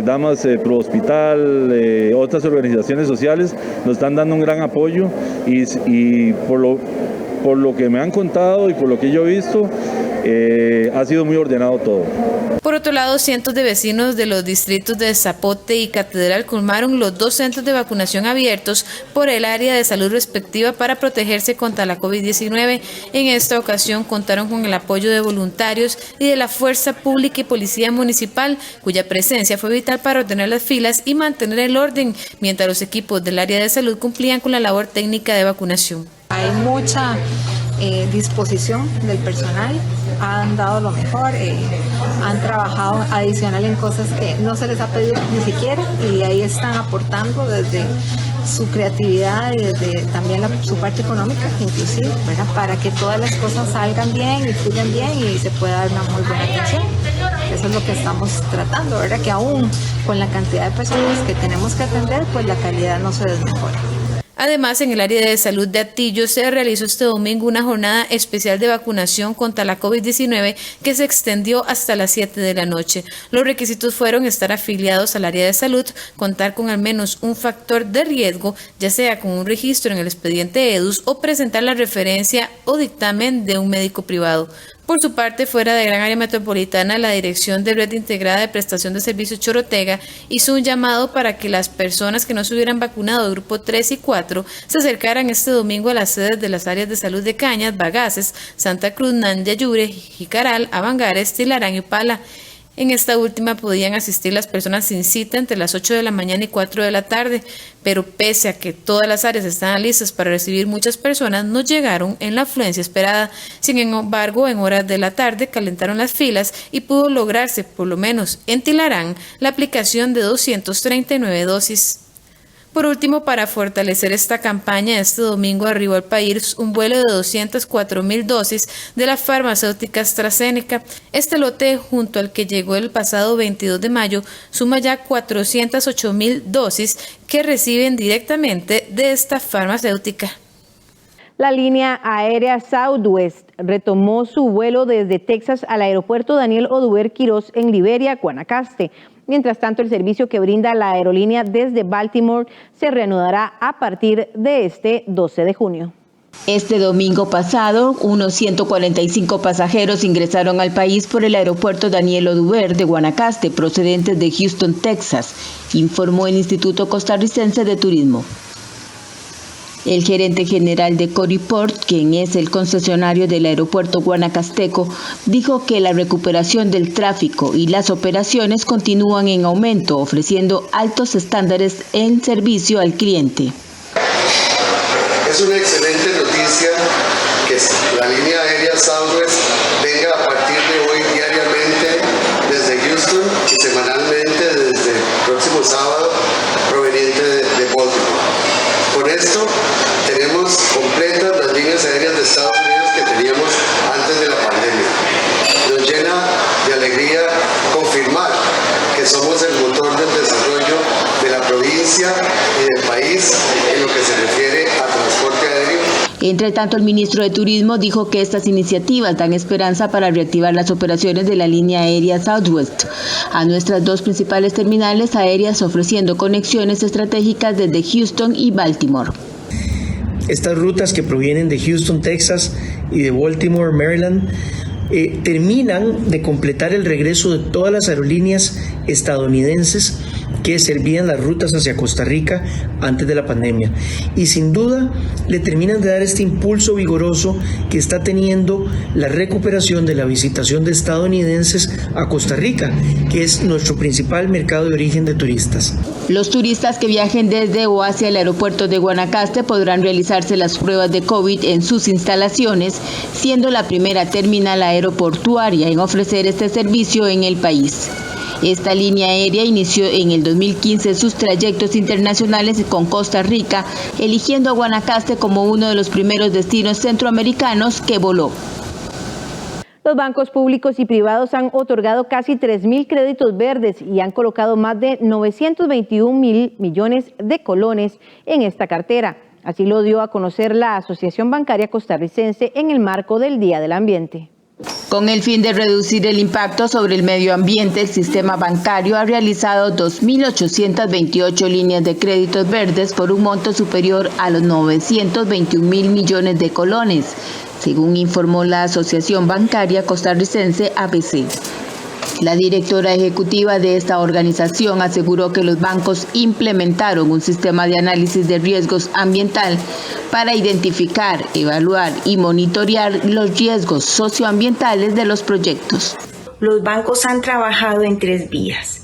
Damas Pro Hospital, otras organizaciones sociales nos están dando un gran apoyo y por lo que me han contado y por lo que yo he visto, ha sido muy ordenado todo. Por otro lado, cientos de vecinos de los distritos de Zapote y Catedral colmaron los 2 centros de vacunación abiertos por el área de salud respectiva para protegerse contra la COVID-19. En esta ocasión contaron con el apoyo de voluntarios y de la Fuerza Pública y Policía Municipal, cuya presencia fue vital para ordenar las filas y mantener el orden, mientras los equipos del área de salud cumplían con la labor técnica de vacunación. Hay mucha disposición del personal, han dado lo mejor, han trabajado adicional en cosas que no se les ha pedido ni siquiera, y ahí están aportando desde su creatividad y desde también su parte económica, inclusive, ¿verdad? Para que todas las cosas salgan bien y fluyan bien y se pueda dar una muy buena atención. Eso es lo que estamos tratando, ¿verdad? Que aún con la cantidad de personas que tenemos que atender, pues la calidad no se desmejora. Además, en el área de salud de Atillo se realizó este domingo una jornada especial de vacunación contra la COVID-19 que se extendió hasta las 7 de la noche. Los requisitos fueron estar afiliados al área de salud, contar con al menos un factor de riesgo, ya sea con un registro en el expediente EDUS o presentar la referencia o dictamen de un médico privado. Por su parte, fuera de Gran Área Metropolitana, la Dirección de Red Integrada de Prestación de Servicios Chorotega hizo un llamado para que las personas que no se hubieran vacunado de grupo 3 y 4 se acercaran este domingo a las sedes de las áreas de salud de Cañas, Bagaces, Santa Cruz, Nandiyayure, Jicaral, Avangares, Tilarán y Upala. En esta última podían asistir las personas sin cita entre las 8 de la mañana y 4 de la tarde, pero pese a que todas las áreas estaban listas para recibir muchas personas, no llegaron en la afluencia esperada. Sin embargo, en horas de la tarde calentaron las filas y pudo lograrse, por lo menos en Tilarán, la aplicación de 239 dosis. Por último, para fortalecer esta campaña, este domingo arribó al país un vuelo de 204.000 dosis de la farmacéutica AstraZeneca. Este lote, junto al que llegó el pasado 22 de mayo, suma ya 408.000 dosis que reciben directamente de esta farmacéutica. La línea aérea Southwest retomó su vuelo desde Texas al aeropuerto Daniel Oduber Quirós en Liberia, Guanacaste. Mientras tanto, el servicio que brinda la aerolínea desde Baltimore se reanudará a partir de este 12 de junio. Este domingo pasado, unos 145 pasajeros ingresaron al país por el aeropuerto Daniel Oduber de Guanacaste, procedentes de Houston, Texas, informó el Instituto Costarricense de Turismo. El gerente general de Coriport, quien es el concesionario del aeropuerto guanacasteco, dijo que la recuperación del tráfico y las operaciones continúan en aumento, ofreciendo altos estándares en servicio al cliente. Es una excelente noticia que la línea aérea Southwest venga a partir de hoy diariamente desde Houston y semanalmente desde el próximo sábado proveniente de Baltimore. Con esto tenemos completas las líneas aéreas de Estados Unidos que teníamos antes de la pandemia. Nos llena de alegría confirmar que somos el motor del desarrollo de la provincia y del país en lo que se refiere a transporte aéreo. Entre tanto, el ministro de Turismo dijo que estas iniciativas dan esperanza para reactivar las operaciones de la línea aérea Southwest a nuestras dos principales terminales aéreas, ofreciendo conexiones estratégicas desde Houston y Baltimore. Estas rutas que provienen de Houston, Texas y de Baltimore, Maryland, terminan de completar el regreso de todas las aerolíneas estadounidenses que servían las rutas hacia Costa Rica antes de la pandemia. Y sin duda le terminan de dar este impulso vigoroso que está teniendo la recuperación de la visitación de estadounidenses a Costa Rica, que es nuestro principal mercado de origen de turistas. Los turistas que viajen desde o hacia el aeropuerto de Guanacaste podrán realizarse las pruebas de COVID en sus instalaciones, siendo la primera terminal aeroportuaria en ofrecer este servicio en el país. Esta línea aérea inició en el 2015 sus trayectos internacionales con Costa Rica, eligiendo a Guanacaste como uno de los primeros destinos centroamericanos que voló. Los bancos públicos y privados han otorgado casi 3.000 créditos verdes y han colocado más de 921.000 millones de colones en esta cartera. Así lo dio a conocer la Asociación Bancaria Costarricense en el marco del Día del Ambiente. Con el fin de reducir el impacto sobre el medio ambiente, el sistema bancario ha realizado 2.828 líneas de créditos verdes por un monto superior a los 921.000 millones de colones, según informó la Asociación Bancaria Costarricense ABC. La directora ejecutiva de esta organización aseguró que los bancos implementaron un sistema de análisis de riesgos ambiental para identificar, evaluar y monitorear los riesgos socioambientales de los proyectos. Los bancos han trabajado en 3 vías.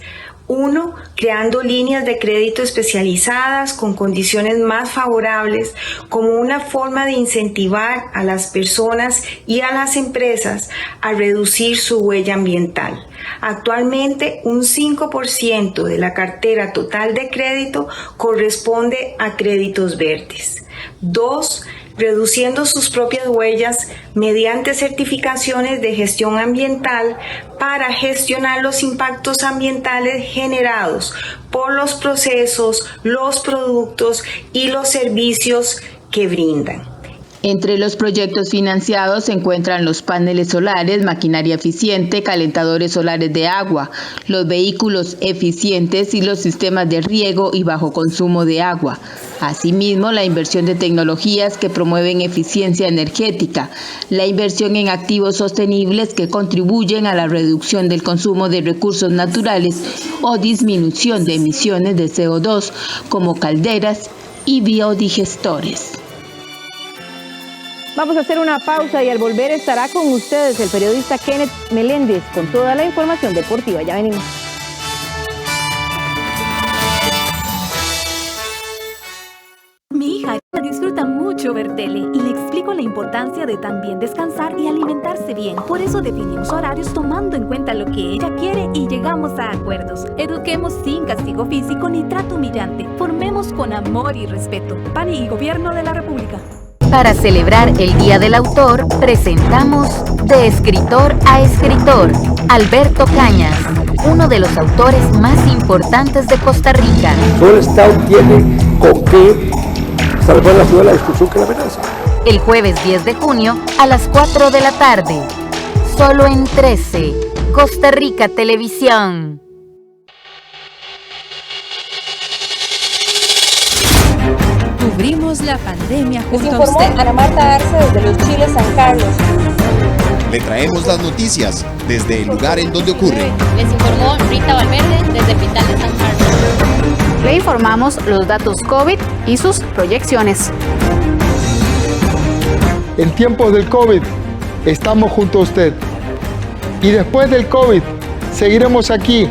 1, creando líneas de crédito especializadas con condiciones más favorables como una forma de incentivar a las personas y a las empresas a reducir su huella ambiental. Actualmente, un 5% de la cartera total de crédito corresponde a créditos verdes. 2, reduciendo sus propias huellas mediante certificaciones de gestión ambiental para gestionar los impactos ambientales generados por los procesos, los productos y los servicios que brindan. Entre los proyectos financiados se encuentran los paneles solares, maquinaria eficiente, calentadores solares de agua, los vehículos eficientes y los sistemas de riego y bajo consumo de agua. Asimismo, la inversión de tecnologías que promueven eficiencia energética, la inversión en activos sostenibles que contribuyen a la reducción del consumo de recursos naturales o disminución de emisiones de CO2, como calderas y biodigestores. Vamos a hacer una pausa y al volver estará con ustedes el periodista Kenneth Meléndez con toda la información deportiva. Ya venimos. Mi hija disfruta mucho ver tele y le explico la importancia de también descansar y alimentarse bien. Por eso definimos horarios tomando en cuenta lo que ella quiere y llegamos a acuerdos. Eduquemos sin castigo físico ni trato humillante. Formemos con amor y respeto. PAN y Gobierno de la República. Para celebrar el Día del Autor, presentamos De Escritor a Escritor, Alberto Cañas, uno de los autores más importantes de Costa Rica. Solo el Estado tiene con qué salvar la ciudad de la destrucción que la amenaza. El jueves 10 de junio a las 4 de la tarde, solo en 13, Costa Rica Televisión. Cubrimos la pandemia junto Les a informó usted. Ana Marta Arce desde Los Chiles, San Carlos. Le traemos las noticias desde el lugar en donde ocurre. Les informó Rita Valverde desde Hospital de San Carlos. Le informamos los datos COVID y sus proyecciones. En tiempos del COVID estamos junto a usted. Y después del COVID seguiremos aquí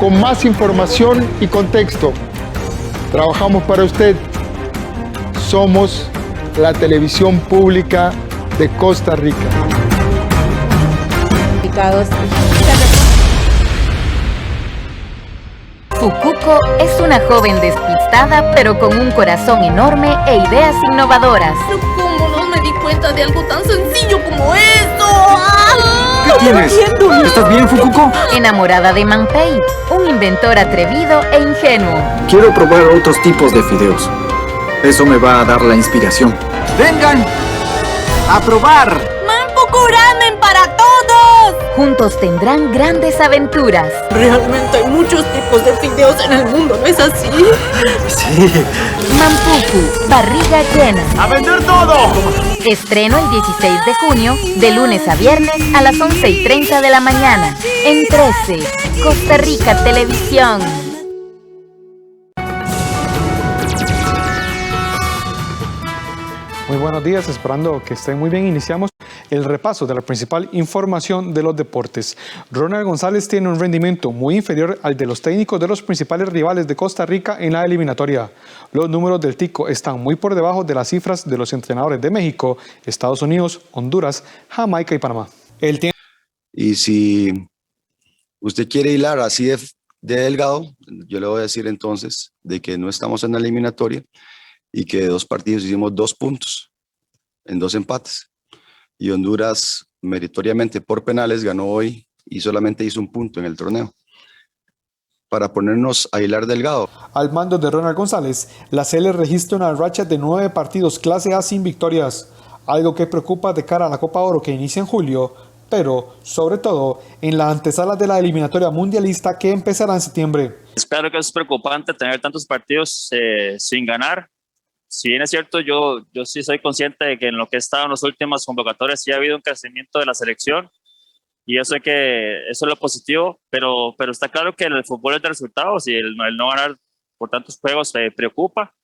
con más información y contexto. Trabajamos para usted. Somos la televisión pública de Costa Rica. Fukuko es una joven despistada pero con un corazón enorme e ideas innovadoras. ¿Cómo no me di cuenta de algo tan sencillo como esto? ¿Qué tienes? ¿Estás bien, Fukuko? Enamorada de Manpei, un inventor atrevido e ingenuo. Quiero probar otros tipos de fideos. Eso me va a dar la inspiración. ¡Vengan a probar! ¡Manpuku Ramen para todos! Juntos tendrán grandes aventuras. Realmente hay muchos tipos de fideos en el mundo, ¿no es así? Sí. Manpuku, barriga llena. ¡A vender todo! Estreno el 16 de junio, de lunes a viernes a las 11:30 de la mañana. En 13, Costa Rica Televisión. Muy buenos días, esperando que estén muy bien. Iniciamos el repaso de la principal información de los deportes. Ronald González tiene un rendimiento muy inferior al de los técnicos de los principales rivales de Costa Rica en la eliminatoria. Los números del Tico están muy por debajo de las cifras de los entrenadores de México, Estados Unidos, Honduras, Jamaica y Panamá. Y si usted quiere hilar así de delgado, yo le voy a decir entonces de que no estamos en la eliminatoria y que de 2 partidos hicimos 2 puntos en 2 empates. Y Honduras, meritoriamente por penales, ganó hoy y solamente hizo 1 punto en el torneo. Para ponernos a hilar delgado. Al mando de Ronald González, la CL registra una racha de 9 partidos clase A sin victorias, algo que preocupa de cara a la Copa Oro que inicia en julio, pero sobre todo en la antesala de la eliminatoria mundialista que empezará en septiembre. Espero que es preocupante tener tantos partidos sin ganar. Si bien es cierto, yo sí soy consciente de que en lo que he estado en las últimas convocatorias sí ha habido un crecimiento de la selección y eso es lo positivo, pero está claro que el fútbol es de resultados y el no ganar por tantos juegos preocupa,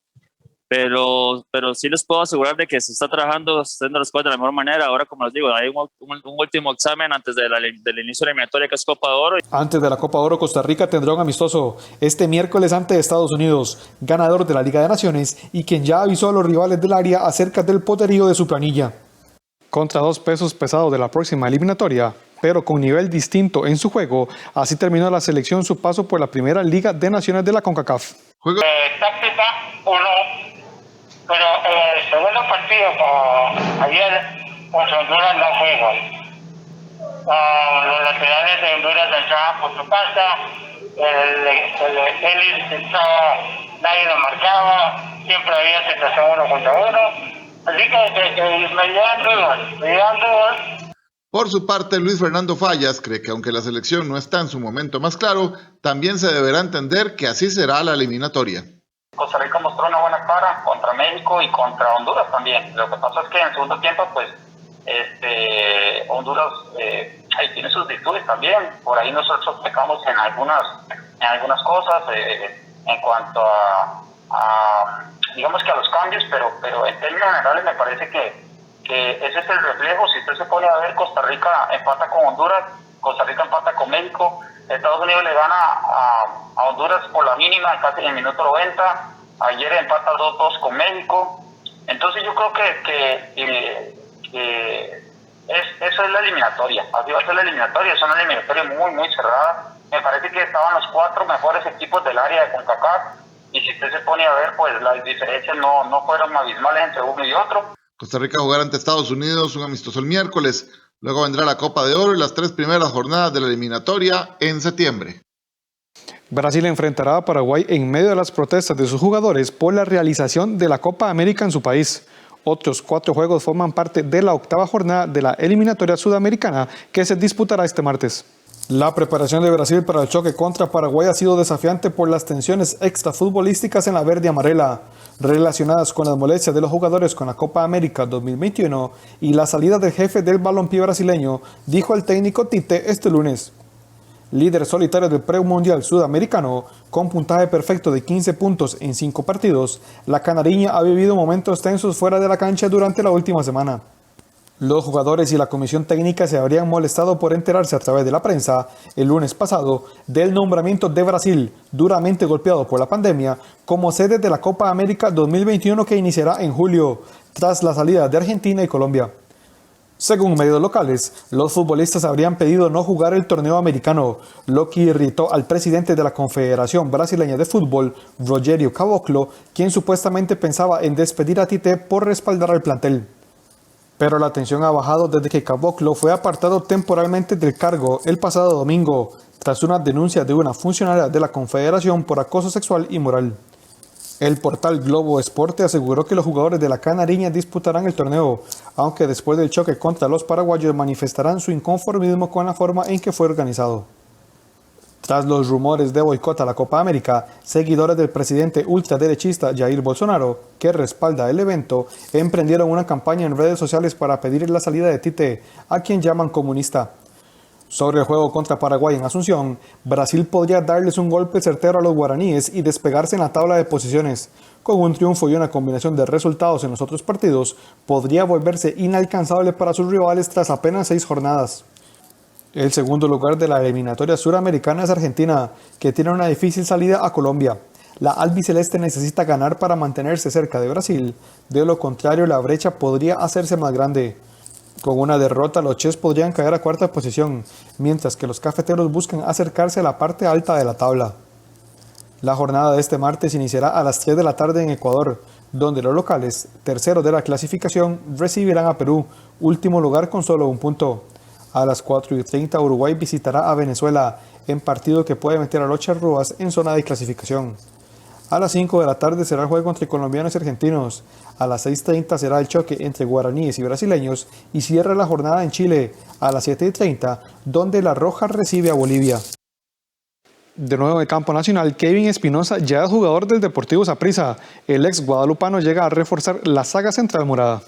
pero sí les puedo asegurar de que se está trabajando, haciendo las cosas de la mejor manera. Ahora, como les digo, hay un último examen antes del inicio de la eliminatoria que es Copa de Oro. Antes de la Copa de Oro, Costa Rica tendrá un amistoso este miércoles ante Estados Unidos, ganador de la Liga de Naciones y quien ya avisó a los rivales del área acerca del poderío de su planilla. Contra 2 pesos pesados de la próxima eliminatoria, pero con nivel distinto en su juego, así terminó la selección su paso por la primera Liga de Naciones de la CONCACAF. Táctica o no, pero el segundo partido ayer contra Honduras no fue igual. Los laterales de Honduras entraban por su casa, el Ellis entraba, nadie lo marcaba, siempre había situación 1 contra 1, así que me llevan dudas. Por su parte, Luis Fernando Fallas cree que aunque la selección no está en su momento más claro, también se deberá entender que así será la eliminatoria. Costa Rica mostró una buena cara contra México y contra Honduras también. Lo que pasa es que en el segundo tiempo, pues, Honduras ahí tiene sus virtudes también. Por ahí nosotros pecamos en algunas cosas en cuanto a digamos que a los cambios, pero en términos generales me parece que que ese es el reflejo. Si usted se pone a ver, Costa Rica empata con Honduras, Costa Rica empata con México, Estados Unidos le gana a Honduras por la mínima casi en el minuto 90, ayer empata 2-2 con México. Entonces yo creo que esa es la eliminatoria, así va a ser la eliminatoria, es una eliminatoria muy, muy cerrada. Me parece que estaban los 4 mejores equipos del área de CONCACAF, y si usted se pone a ver, pues las diferencias no fueron abismales entre uno y otro. Costa Rica jugará ante Estados Unidos un amistoso el miércoles, luego vendrá la Copa de Oro y las 3 primeras jornadas de la eliminatoria en septiembre. Brasil enfrentará a Paraguay en medio de las protestas de sus jugadores por la realización de la Copa América en su país. Otros 4 juegos forman parte de la 8ª jornada de la eliminatoria sudamericana que se disputará este martes. La preparación de Brasil para el choque contra Paraguay ha sido desafiante por las tensiones extrafutbolísticas en la verde y amarela, relacionadas con las molestias de los jugadores con la Copa América 2021 y la salida del jefe del balompié brasileño, dijo el técnico Tite este lunes. Líder solitario del premundial sudamericano, con puntaje perfecto de 15 puntos en 5 partidos, la canariña ha vivido momentos tensos fuera de la cancha durante la última semana. Los jugadores y la comisión técnica se habrían molestado por enterarse a través de la prensa el lunes pasado del nombramiento de Brasil, duramente golpeado por la pandemia, como sede de la Copa América 2021 que iniciará en julio, tras la salida de Argentina y Colombia. Según medios locales, los futbolistas habrían pedido no jugar el torneo americano, lo que irritó al presidente de la Confederación Brasileña de Fútbol, Rogério Caboclo, quien supuestamente pensaba en despedir a Tite por respaldar al plantel. Pero la tensión ha bajado desde que Caboclo fue apartado temporalmente del cargo el pasado domingo, tras una denuncia de una funcionaria de la Confederación por acoso sexual y moral. El portal Globo Esporte aseguró que los jugadores de la canariña disputarán el torneo, aunque después del choque contra los paraguayos manifestarán su inconformismo con la forma en que fue organizado. Tras los rumores de boicot a la Copa América, seguidores del presidente ultraderechista Jair Bolsonaro, que respalda el evento, emprendieron una campaña en redes sociales para pedir la salida de Tite, a quien llaman comunista. Sobre el juego contra Paraguay en Asunción, Brasil podría darles un golpe certero a los guaraníes y despegarse en la tabla de posiciones. Con un triunfo y una combinación de resultados en los otros partidos, podría volverse inalcanzable para sus rivales tras apenas 6 jornadas. El segundo lugar de la eliminatoria suramericana es Argentina, que tiene una difícil salida a Colombia. La albiceleste necesita ganar para mantenerse cerca de Brasil, de lo contrario la brecha podría hacerse más grande. Con una derrota los Ches podrían caer a 4ª posición, mientras que los cafeteros buscan acercarse a la parte alta de la tabla. La jornada de este martes iniciará a las 3 de la tarde en Ecuador, donde los locales, terceros de la clasificación, recibirán a Perú, último lugar con solo 1 punto. A las 4:30 Uruguay visitará a Venezuela, en partido que puede meter a los charrúas en zona de clasificación. A las 5 de la tarde será el juego entre colombianos y argentinos. A las 6:30 será el choque entre guaraníes y brasileños y cierra la jornada en Chile a las 7:30, donde La Roja recibe a Bolivia. De nuevo en el campo nacional, Kevin Espinosa ya es jugador del Deportivo Saprissa. El ex guadalupano llega a reforzar la saga central morada.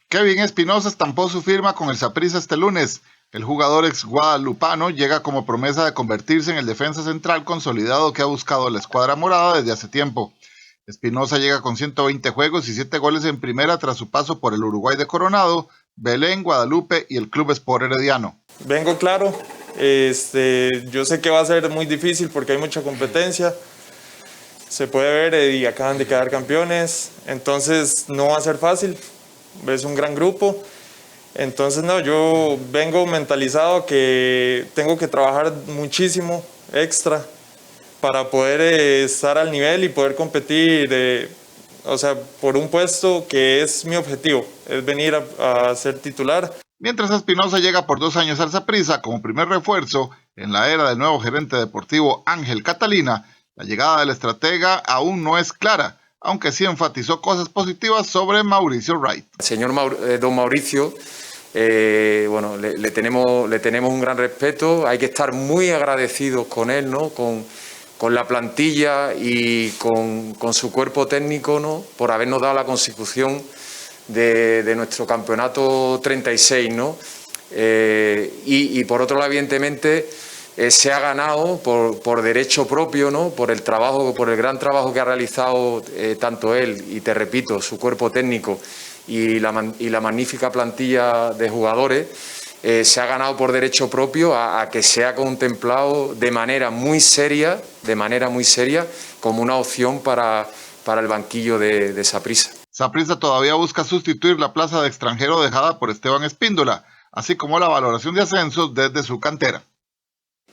Kevin Espinosa estampó su firma con el Saprissa este lunes. El jugador ex guadalupano llega como promesa de convertirse en el defensa central consolidado que ha buscado la escuadra morada desde hace tiempo. Espinosa llega con 120 juegos y 7 goles en primera tras su paso por el Uruguay de Coronado, Belén, Guadalupe y el Club Sport Herediano. Vengo claro, yo sé que va a ser muy difícil porque hay mucha competencia. Se puede ver y acaban de quedar campeones, entonces no va a ser fácil. Es un gran grupo. Entonces, no, yo vengo mentalizado que tengo que trabajar muchísimo extra para poder estar al nivel y poder competir, por un puesto que es mi objetivo, es venir a ser titular. Mientras Espinosa llega por 2 años al Saprissa como primer refuerzo en la era del nuevo gerente deportivo Ángel Catalina, la llegada del estratega aún no es clara, aunque sí enfatizó cosas positivas sobre Mauricio Wright. Señor don Mauricio, le tenemos un gran respeto, hay que estar muy agradecidos con él, ¿no? Con la plantilla y con su cuerpo técnico, ¿no? Por habernos dado la consecución de nuestro campeonato 36, ¿no? Y por otro lado, evidentemente, se ha ganado por derecho propio, ¿no? Por el gran trabajo que ha realizado tanto él y, te repito, su cuerpo técnico y la magnífica plantilla de jugadores se ha ganado por derecho propio a que sea contemplado de manera muy seria como una opción para el banquillo de Saprissa. Saprissa todavía busca sustituir la plaza de extranjero dejada por Esteban Espíndola, así como la valoración de ascensos desde su cantera.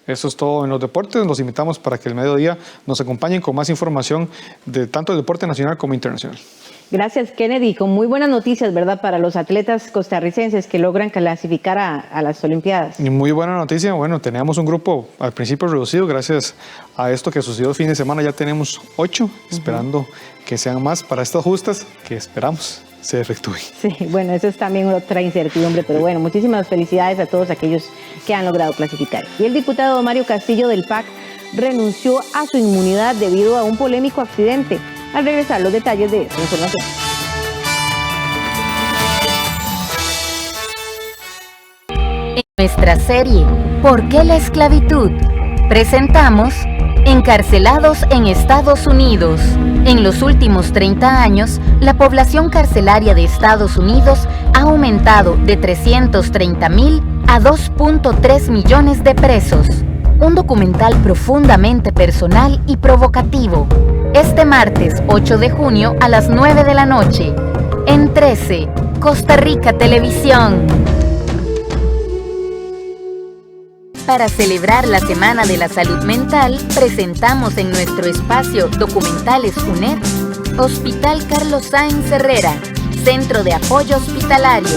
Eso es todo en los deportes. Los invitamos para que el mediodía nos acompañen con más información de tanto el deporte nacional como internacional. Gracias, Kennedy. Con muy buenas noticias, ¿verdad?, para los atletas costarricenses que logran clasificar a las Olimpiadas. Y muy buena noticia. Bueno, teníamos un grupo al principio reducido. Gracias a esto que sucedió el fin de semana ya tenemos 8, esperando que sean más para estas justas que esperamos se efectúe. Sí, bueno, eso es también otra incertidumbre, pero bueno, muchísimas felicidades a todos aquellos que han logrado clasificar. Y el diputado Mario Castillo del PAC renunció a su inmunidad debido a un polémico accidente. Al regresar, los detalles de esta información. En nuestra serie ¿Por qué la esclavitud?, presentamos Encarcelados en Estados Unidos. En los últimos 30 años, la población carcelaria de Estados Unidos ha aumentado de 330,000 a 2.3 millones de presos. Un documental profundamente personal y provocativo. Este martes 8 de junio a las 9 de la noche. En 13, Costa Rica Televisión. Para celebrar la Semana de la Salud Mental, presentamos en nuestro espacio Documentales UNED, Hospital Carlos Sáenz Herrera, Centro de Apoyo Hospitalario,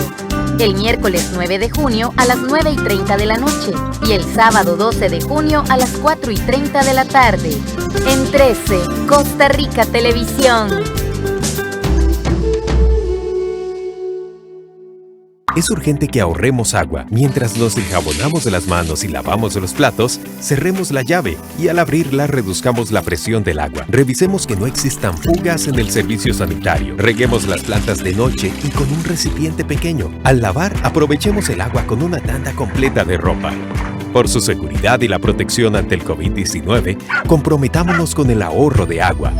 el miércoles 9 de junio a las 9:30 de la noche y el sábado 12 de junio a las 4:30 de la tarde. En 13, Costa Rica Televisión. Es urgente que ahorremos agua. Mientras nos enjabonamos de las manos y lavamos los platos, cerremos la llave y al abrirla reduzcamos la presión del agua. Revisemos que no existan fugas en el servicio sanitario. Reguemos las plantas de noche y con un recipiente pequeño. Al lavar, aprovechemos el agua con una tanda completa de ropa. Por su seguridad y la protección ante el COVID-19, comprometámonos con el ahorro de agua.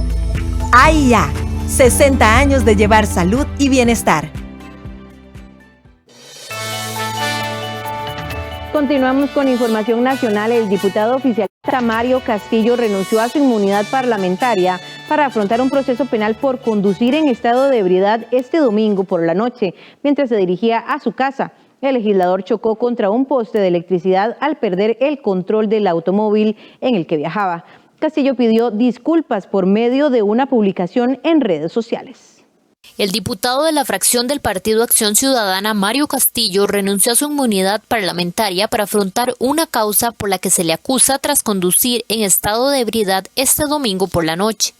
AIA, 60 años de llevar salud y bienestar. Continuamos con información nacional. El diputado oficialista Mario Castillo renunció a su inmunidad parlamentaria para afrontar un proceso penal por conducir en estado de ebriedad este domingo por la noche, mientras se dirigía a su casa. El legislador chocó contra un poste de electricidad al perder el control del automóvil en el que viajaba. Castillo pidió disculpas por medio de una publicación en redes sociales. El diputado de la fracción del Partido Acción Ciudadana, Mario Castillo, renunció a su inmunidad parlamentaria para afrontar una causa por la que se le acusa tras conducir en estado de ebriedad este domingo por la noche.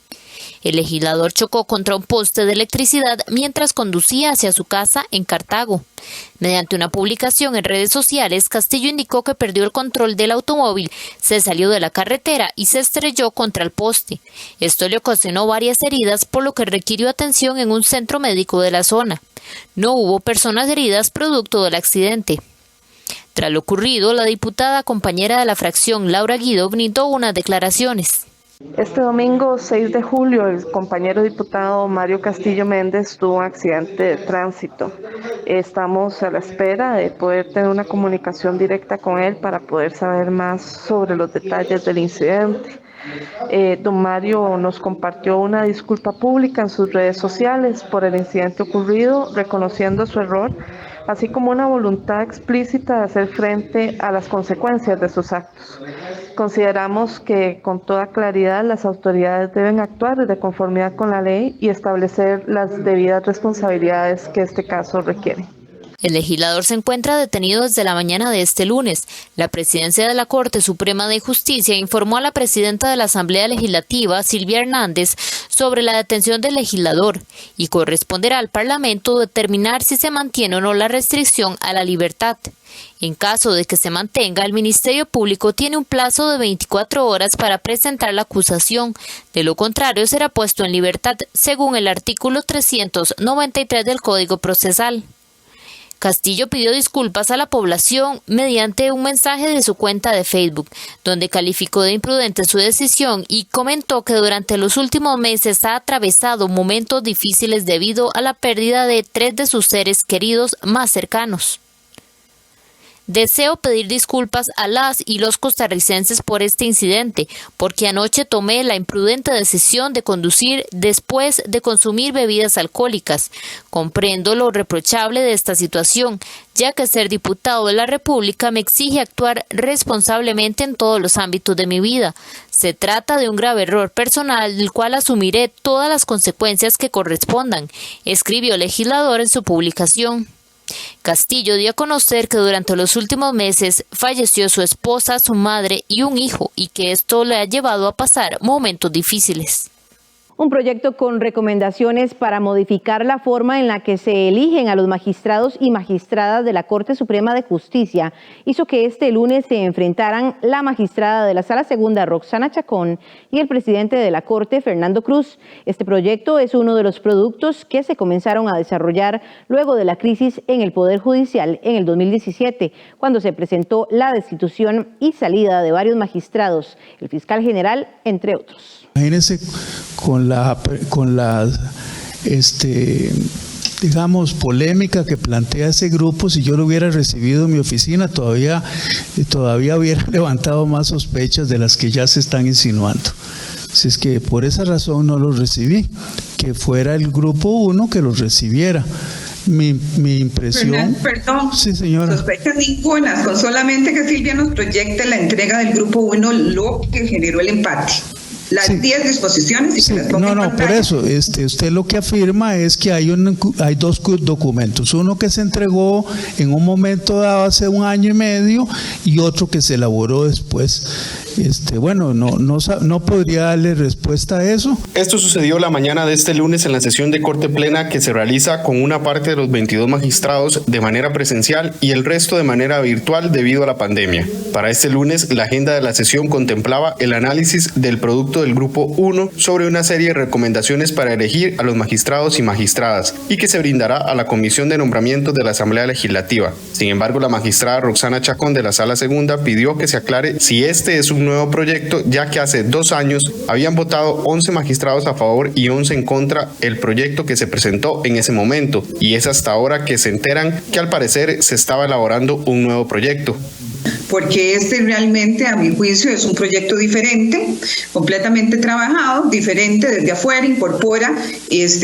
El legislador chocó contra un poste de electricidad mientras conducía hacia su casa en Cartago. Mediante una publicación en redes sociales, Castillo indicó que perdió el control del automóvil, se salió de la carretera y se estrelló contra el poste. Esto le ocasionó varias heridas, por lo que requirió atención en un centro médico de la zona. No hubo personas heridas producto del accidente. Tras lo ocurrido, la diputada compañera de la fracción, Laura Guido, brindó unas declaraciones. Este domingo 6 de julio el compañero diputado Mario Castillo Méndez tuvo un accidente de tránsito. Estamos a la espera de poder tener una comunicación directa con él para poder saber más sobre los detalles del incidente. Don Mario nos compartió una disculpa pública en sus redes sociales por el incidente ocurrido, reconociendo su error, así como una voluntad explícita de hacer frente a las consecuencias de sus actos. Consideramos que con toda claridad las autoridades deben actuar de conformidad con la ley y establecer las debidas responsabilidades que este caso requiere. El legislador se encuentra detenido desde la mañana de este lunes. La presidencia de la Corte Suprema de Justicia informó a la presidenta de la Asamblea Legislativa, Silvia Hernández, sobre la detención del legislador y corresponderá al Parlamento determinar si se mantiene o no la restricción a la libertad. En caso de que se mantenga, el Ministerio Público tiene un plazo de 24 horas para presentar la acusación. De lo contrario, será puesto en libertad según el artículo 393 del Código Procesal. Castillo pidió disculpas a la población mediante un mensaje de su cuenta de Facebook, donde calificó de imprudente su decisión y comentó que durante los últimos meses ha atravesado momentos difíciles debido a la pérdida de 3 de sus seres queridos más cercanos. Deseo pedir disculpas a las y los costarricenses por este incidente, porque anoche tomé la imprudente decisión de conducir después de consumir bebidas alcohólicas. Comprendo lo reprochable de esta situación, ya que ser diputado de la República me exige actuar responsablemente en todos los ámbitos de mi vida. Se trata de un grave error personal del cual asumiré todas las consecuencias que correspondan, escribió el legislador en su publicación. Castillo dio a conocer que durante los últimos meses falleció su esposa, su madre y un hijo, y que esto le ha llevado a pasar momentos difíciles. Un proyecto con recomendaciones para modificar la forma en la que se eligen a los magistrados y magistradas de la Corte Suprema de Justicia hizo que este lunes se enfrentaran la magistrada de la Sala Segunda, Roxana Chacón, y el presidente de la Corte, Fernando Cruz. Este proyecto es uno de los productos que se comenzaron a desarrollar luego de la crisis en el Poder Judicial en el 2017, cuando se presentó la destitución y salida de varios magistrados, el fiscal general, entre otros. Imagínense con la digamos, polémica que plantea ese grupo. Si yo lo hubiera recibido en mi oficina, todavía hubiera levantado más sospechas de las que ya se están insinuando. Así es que por esa razón no los recibí, que fuera el grupo 1 que los recibiera. Mi impresión... Perdón, sí, señora. Sospechas ninguna, con solamente que Silvia nos proyecte la entrega del grupo 1, lo que generó el empate. Las 10 disposiciones y sí, que las ponga en por eso, usted lo que afirma es que hay 2 documentos, uno que se entregó en un momento dado hace 1 año y medio y otro que se elaboró después. No podría darle respuesta a eso. Esto sucedió la mañana de este lunes en la sesión de Corte Plena que se realiza con una parte de los 22 magistrados de manera presencial y el resto de manera virtual debido a la pandemia. Para este lunes, la agenda de la sesión contemplaba el análisis del producto del Grupo 1 sobre una serie de recomendaciones para elegir a los magistrados y magistradas y que se brindará a la Comisión de Nombramientos de la Asamblea Legislativa. Sin embargo, la magistrada Roxana Chacón de la Sala Segunda pidió que se aclare si este es un nuevo proyecto, ya que hace 2 años habían votado 11 magistrados a favor y 11 en contra el proyecto que se presentó en ese momento, y es hasta ahora que se enteran que al parecer se estaba elaborando un nuevo proyecto. Porque este realmente, a mi juicio, es un proyecto diferente, completamente trabajado, diferente desde afuera, incorpora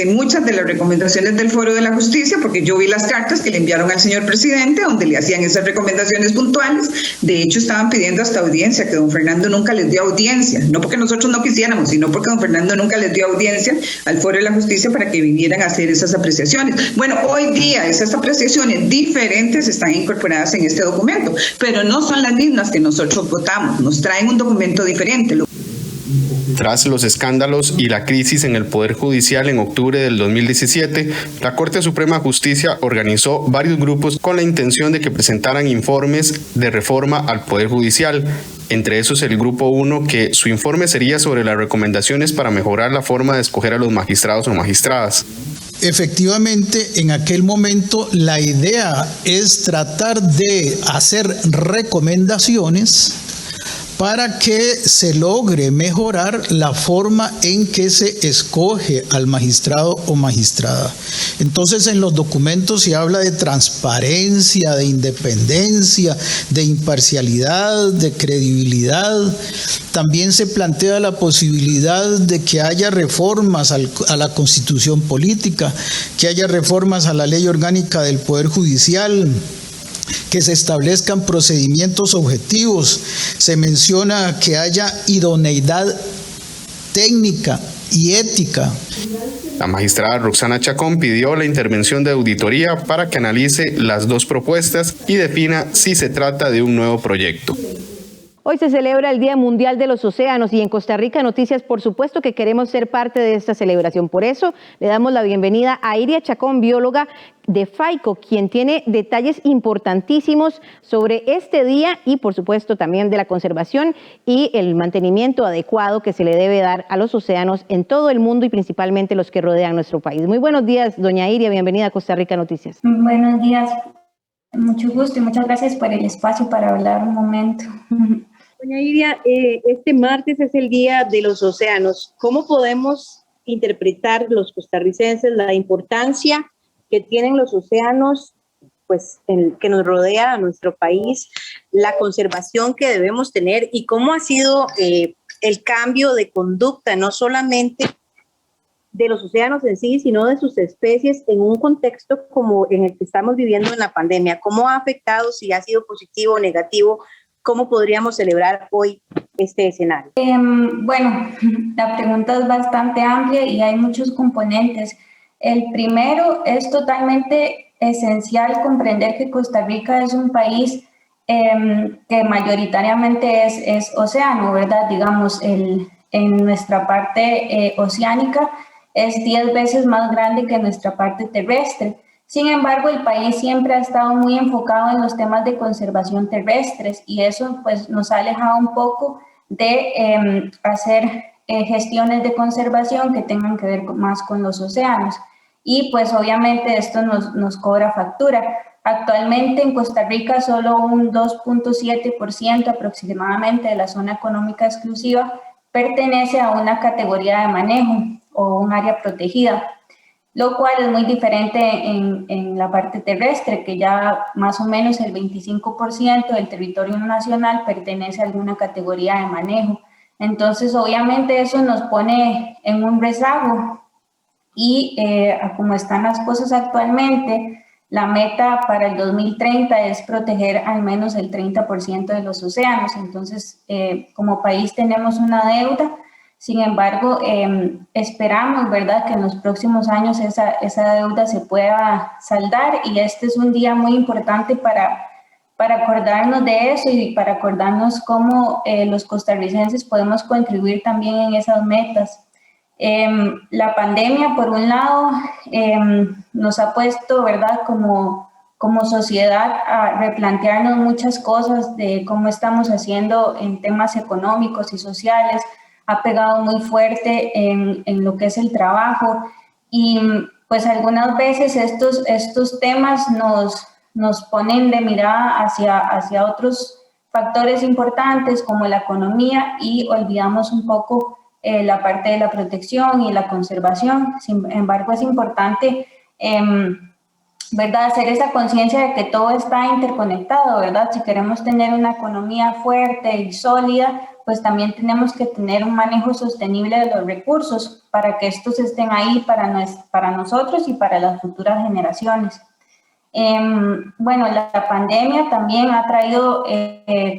muchas de las recomendaciones del Foro de la Justicia, porque yo vi las cartas que le enviaron al señor presidente, donde le hacían esas recomendaciones puntuales. De hecho, estaban pidiendo hasta audiencia, que don Fernando nunca les dio audiencia, no porque nosotros no quisiéramos, sino porque don Fernando nunca les dio audiencia al Foro de la Justicia para que vinieran a hacer esas apreciaciones. Bueno, hoy día esas apreciaciones diferentes están incorporadas en este documento, pero no son las mismas que nosotros votamos, nos traen un documento diferente. Tras los escándalos y la crisis en el Poder Judicial en octubre del 2017, la Corte Suprema de Justicia organizó varios grupos con la intención de que presentaran informes de reforma al Poder Judicial. Entre esos el Grupo 1, que su informe sería sobre las recomendaciones para mejorar la forma de escoger a los magistrados o magistradas. Efectivamente, en aquel momento la idea es tratar de hacer recomendaciones para que se logre mejorar la forma en que se escoge al magistrado o magistrada. Entonces, en los documentos se habla de transparencia, de independencia, de imparcialidad, de credibilidad. También se plantea la posibilidad de que haya reformas a la Constitución política, que haya reformas a la Ley Orgánica del Poder Judicial, que se establezcan procedimientos objetivos. Se menciona que haya idoneidad técnica y ética. La magistrada Roxana Chacón pidió la intervención de auditoría para que analice las 2 propuestas y defina si se trata de un nuevo proyecto. Hoy se celebra el Día Mundial de los Océanos y en Costa Rica Noticias, por supuesto que queremos ser parte de esta celebración. Por eso le damos la bienvenida a Iria Chacón, bióloga de FAICO, quien tiene detalles importantísimos sobre este día y por supuesto también de la conservación y el mantenimiento adecuado que se le debe dar a los océanos en todo el mundo y principalmente los que rodean nuestro país. Muy buenos días, doña Iria, bienvenida a Costa Rica Noticias. Buenos días. Mucho gusto y muchas gracias por el espacio para hablar un momento. Doña Iria, este martes es el Día de los Océanos. ¿Cómo podemos interpretar los costarricenses la importancia que tienen los océanos, pues, que nos rodea a nuestro país, la conservación que debemos tener y cómo ha sido el cambio de conducta, no solamente de los océanos en sí, sino de sus especies en un contexto como en el que estamos viviendo en la pandemia? ¿Cómo ha afectado, si ha sido positivo o negativo? ¿Cómo podríamos celebrar hoy este escenario? Bueno, la pregunta es bastante amplia y hay muchos componentes. El primero es totalmente esencial comprender que Costa Rica es un país que mayoritariamente es océano, ¿verdad? Digamos, en nuestra parte oceánica es 10 veces más grande que nuestra parte terrestre. Sin embargo, el país siempre ha estado muy enfocado en los temas de conservación terrestres y eso pues nos ha alejado un poco de hacer gestiones de conservación que tengan que ver más con los océanos. Y pues obviamente esto nos cobra factura. Actualmente en Costa Rica solo un 2.7% aproximadamente de la zona económica exclusiva pertenece a una categoría de manejo o un área protegida, lo cual es muy diferente en la parte terrestre, que ya más o menos el 25% del territorio nacional pertenece a alguna categoría de manejo. Entonces, obviamente eso nos pone en un rezago y como están las cosas actualmente, la meta para el 2030 es proteger al menos el 30% de los océanos. Entonces, como país tenemos una deuda. Sin embargo, esperamos, ¿verdad?, que en los próximos años esa deuda se pueda saldar y este es un día muy importante para acordarnos de eso y para acordarnos cómo los costarricenses podemos contribuir también en esas metas. La pandemia, por un lado, nos ha puesto, ¿verdad?, como sociedad a replantearnos muchas cosas de cómo estamos haciendo en temas económicos y sociales. Ha pegado muy fuerte en lo que es el trabajo y pues algunas veces estos temas nos ponen de mirada hacia otros factores importantes como la economía y olvidamos un poco la parte de la protección y la conservación. Sin embargo, es importante ¿verdad?, hacer esa conciencia de que todo está interconectado, ¿verdad? Si queremos tener una economía fuerte y sólida, pues también tenemos que tener un manejo sostenible de los recursos para que estos estén ahí para nosotros y para las futuras generaciones. Bueno, la pandemia también ha traído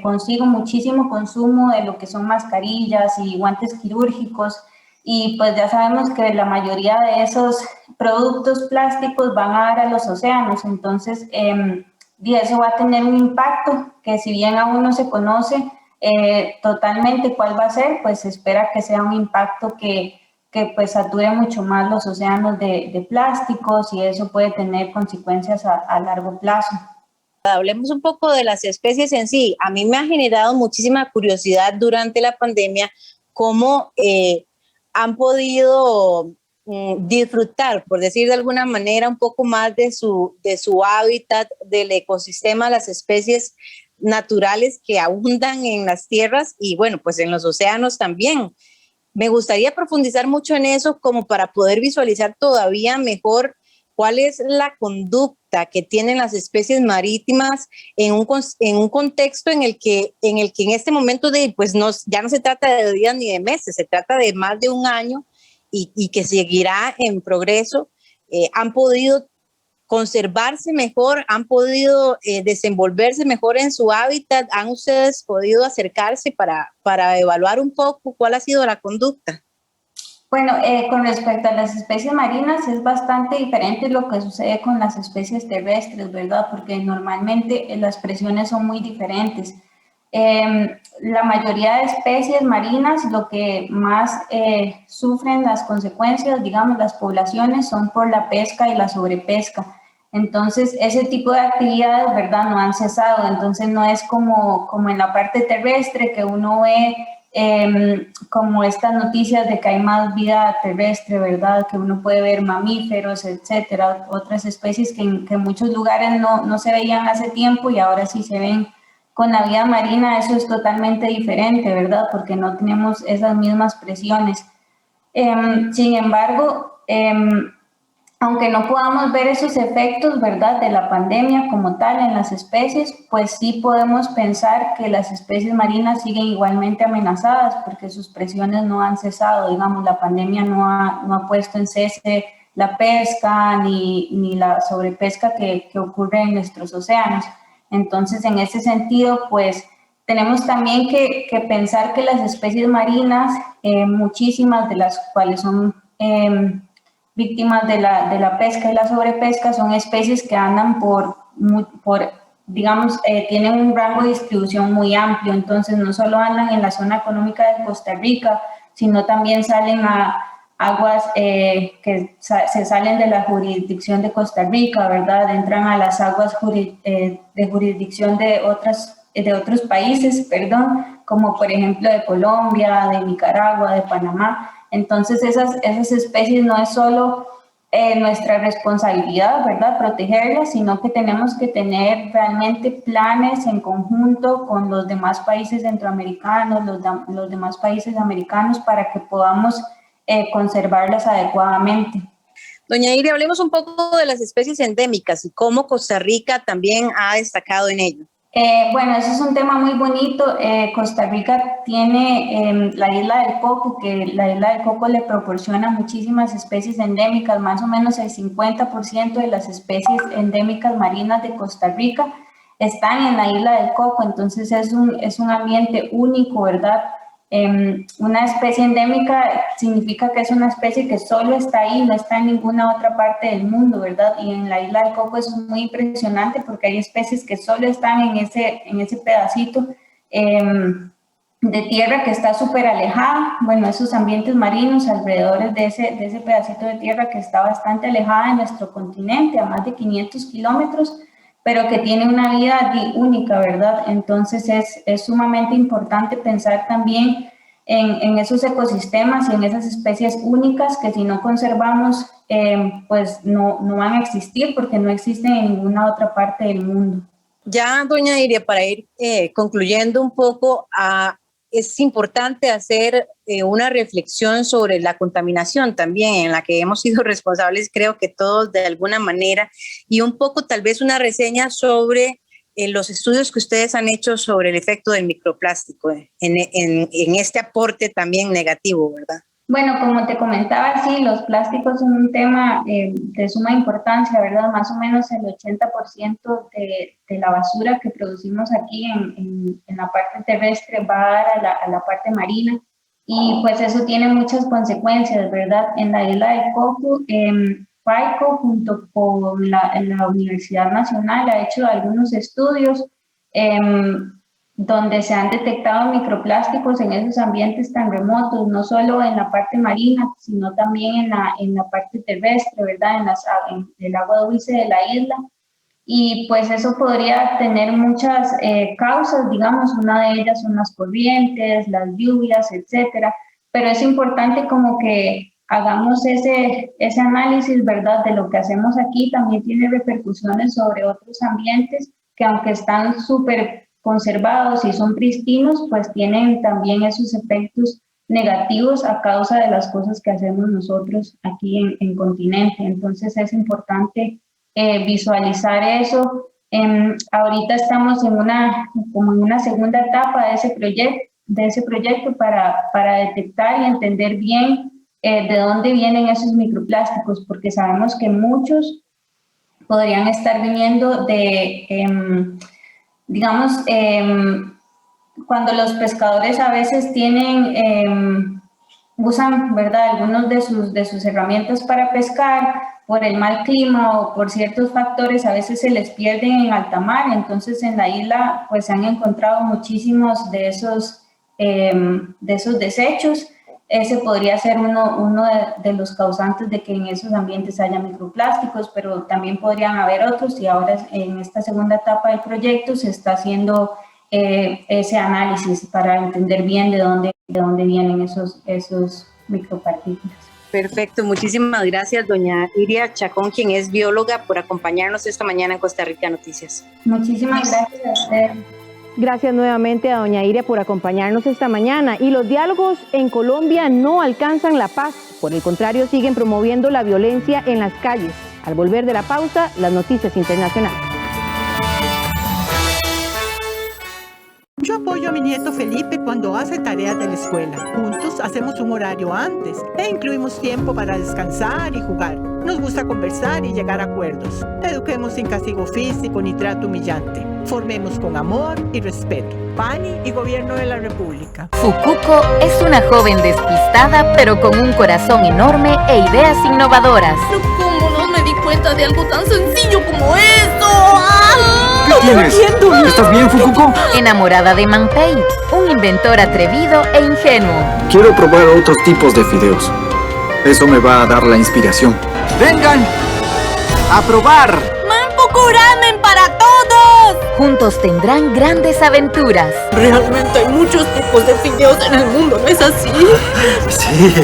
consigo muchísimo consumo de lo que son mascarillas y guantes quirúrgicos y pues ya sabemos que la mayoría de esos productos plásticos van a dar a los océanos, entonces y eso va a tener un impacto que si bien aún no se conoce totalmente cuál va a ser, pues se espera que sea un impacto que pues sature mucho más los océanos de plásticos y eso puede tener consecuencias a largo plazo. Hablemos un poco de las especies en sí. A mí me ha generado muchísima curiosidad durante la pandemia cómo han podido disfrutar, por decir de alguna manera, un poco más de su hábitat, del ecosistema, las especies naturales que abundan en las tierras y bueno, pues en los océanos también. Me gustaría profundizar mucho en eso como para poder visualizar todavía mejor cuál es la conducta que tienen las especies marítimas en un contexto en el que en este momento pues ya no se trata de días ni de meses, se trata de más de un año y que seguirá en progreso. Han podido conservarse mejor, han podido desenvolverse mejor en su hábitat. ¿Han ustedes podido acercarse para evaluar un poco cuál ha sido la conducta? Bueno, con respecto a las especies marinas es bastante diferente lo que sucede con las especies terrestres, ¿verdad? Porque normalmente las presiones son muy diferentes. La mayoría de especies marinas lo que más sufren las consecuencias, digamos, las poblaciones son por la pesca y la sobrepesca. Entonces, ese tipo de actividades, ¿verdad?, no han cesado. Entonces, no es como en la parte terrestre que uno ve como estas noticias de que hay más vida terrestre, ¿verdad? Que uno puede ver mamíferos, etcétera, otras especies que en muchos lugares no se veían hace tiempo y ahora sí se ven. Con la vida marina eso es totalmente diferente, ¿verdad? Porque no tenemos esas mismas presiones. Sin embargo, aunque no podamos ver esos efectos, ¿verdad?, de la pandemia como tal en las especies, pues sí podemos pensar que las especies marinas siguen igualmente amenazadas porque sus presiones no han cesado. Digamos, la pandemia no ha puesto en cese la pesca ni la sobrepesca que ocurre en nuestros océanos. Entonces, en ese sentido, pues tenemos también que pensar que las especies marinas, muchísimas de las cuales son víctimas de la pesca y la sobrepesca, son especies que andan digamos, tienen un rango de distribución muy amplio. Entonces, no solo andan en la zona económica de Costa Rica, sino también salen a aguas que se salen de la jurisdicción de Costa Rica, ¿verdad? Entran a las aguas de jurisdicción de otros países, perdón, como por ejemplo de Colombia, de Nicaragua, de Panamá. Entonces esas especies no es solo nuestra responsabilidad, ¿verdad?, protegerlas, sino que tenemos que tener realmente planes en conjunto con los demás países centroamericanos, los demás países americanos, para que podamos conservarlas adecuadamente. Doña Iria, hablemos un poco de las especies endémicas y cómo Costa Rica también ha destacado en ello. Bueno, eso es un tema muy bonito. Costa Rica tiene la isla del Coco, que la isla del Coco le proporciona muchísimas especies endémicas. Más o menos el 50% de las especies endémicas marinas de Costa Rica están en la isla del Coco. Entonces es un ambiente único, ¿verdad? Una especie endémica significa que es una especie que solo está ahí, no está en ninguna otra parte del mundo, ¿verdad? Y en la isla del Coco es muy impresionante porque hay especies que solo están en ese pedacito de tierra que está súper alejada. Bueno, esos ambientes marinos alrededor de ese pedacito de tierra que está bastante alejada de nuestro continente, a más de 500 kilómetros, pero que tiene una vida única, ¿verdad? Entonces es sumamente importante pensar también en esos ecosistemas y en esas especies únicas que si no conservamos, pues no van a existir porque no existen en ninguna otra parte del mundo. Ya, doña Iria, para ir concluyendo un poco, es importante hacer una reflexión sobre la contaminación también, en la que hemos sido responsables, creo que todos de alguna manera, y un poco tal vez una reseña sobre los estudios que ustedes han hecho sobre el efecto del microplástico en este aporte también negativo, ¿verdad? Bueno, como te comentaba, sí, los plásticos son un tema de suma importancia, ¿verdad? Más o menos el 80% de la basura que producimos aquí en la parte terrestre va a dar a la parte marina, y pues eso tiene muchas consecuencias, ¿verdad? En la isla de Coco, PAICO junto con la Universidad Nacional ha hecho algunos estudios donde se han detectado microplásticos en esos ambientes tan remotos, no solo en la parte marina, sino también en la parte terrestre, ¿verdad? En el agua dulce de la isla. Y pues eso podría tener muchas causas, digamos, una de ellas son las corrientes, las lluvias, etcétera. Pero es importante como que hagamos ese análisis, ¿verdad? De lo que hacemos aquí también tiene repercusiones sobre otros ambientes que aunque están súper conservados y son pristinos, pues tienen también esos efectos negativos a causa de las cosas que hacemos nosotros aquí en continente. Entonces es importante visualizar eso. Ahorita estamos como en una segunda etapa de ese proyecto para detectar y entender bien de dónde vienen esos microplásticos, porque sabemos que muchos podrían estar viniendo de digamos, cuando los pescadores a veces usan, ¿verdad?, algunos de sus herramientas para pescar, por el mal clima o por ciertos factores, a veces se les pierden en alta mar. Entonces en la isla pues se han encontrado muchísimos de esos desechos. Ese podría ser uno de los causantes de que en esos ambientes haya microplásticos, pero también podrían haber otros, y ahora en esta segunda etapa del proyecto se está haciendo ese análisis para entender bien de dónde vienen esos micropartículas. Perfecto, muchísimas gracias doña Iria Chacón, quien es bióloga, por acompañarnos esta mañana en Costa Rica Noticias. Muchísimas gracias a usted. Gracias nuevamente a doña Iria por acompañarnos esta mañana. Y los diálogos en Colombia no alcanzan la paz, por el contrario siguen promoviendo la violencia en las calles. Al volver de la pausa, las noticias internacionales. Yo apoyo a mi nieto Felipe cuando hace tareas de la escuela. Juntos hacemos un horario antes e incluimos tiempo para descansar y jugar. Nos gusta conversar y llegar a acuerdos. Eduquemos sin castigo físico ni trato humillante. Formemos con amor y respeto. PANI y Gobierno de la República. Fukuko es una joven despistada, pero con un corazón enorme e ideas innovadoras. Pero ¿cómo no me di cuenta de algo tan sencillo como esto? ¿Qué tienes? ¿Estás bien, Fukuko? Enamorada de Manpei, un inventor atrevido e ingenuo. Quiero probar otros tipos de fideos. Eso me va a dar la inspiración. ¡Vengan! ¡A probar! ¡Manpoku Ramen para todos! Juntos tendrán grandes aventuras. Realmente hay muchos tipos de fideos en el mundo, ¿no es así? Sí.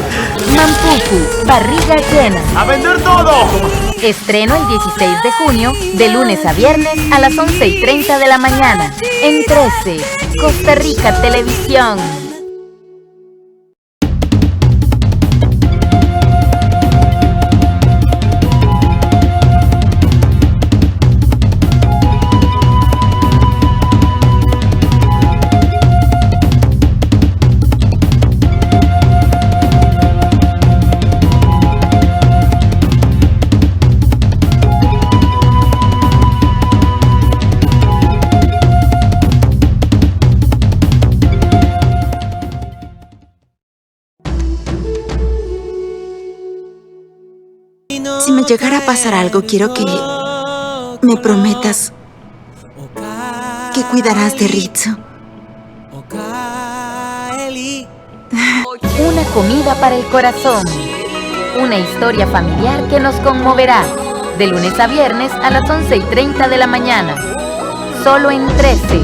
Manpoku, barriga llena. ¡A vender todo! Estreno el 16 de junio, de lunes a viernes a las 11:30 de la mañana. En 13, Costa Rica Televisión. Si me llegara a pasar algo, quiero que me prometas que cuidarás de Ritsu. Una comida para el corazón. Una historia familiar que nos conmoverá. De lunes a viernes a las 11:30 de la mañana. Solo en 13,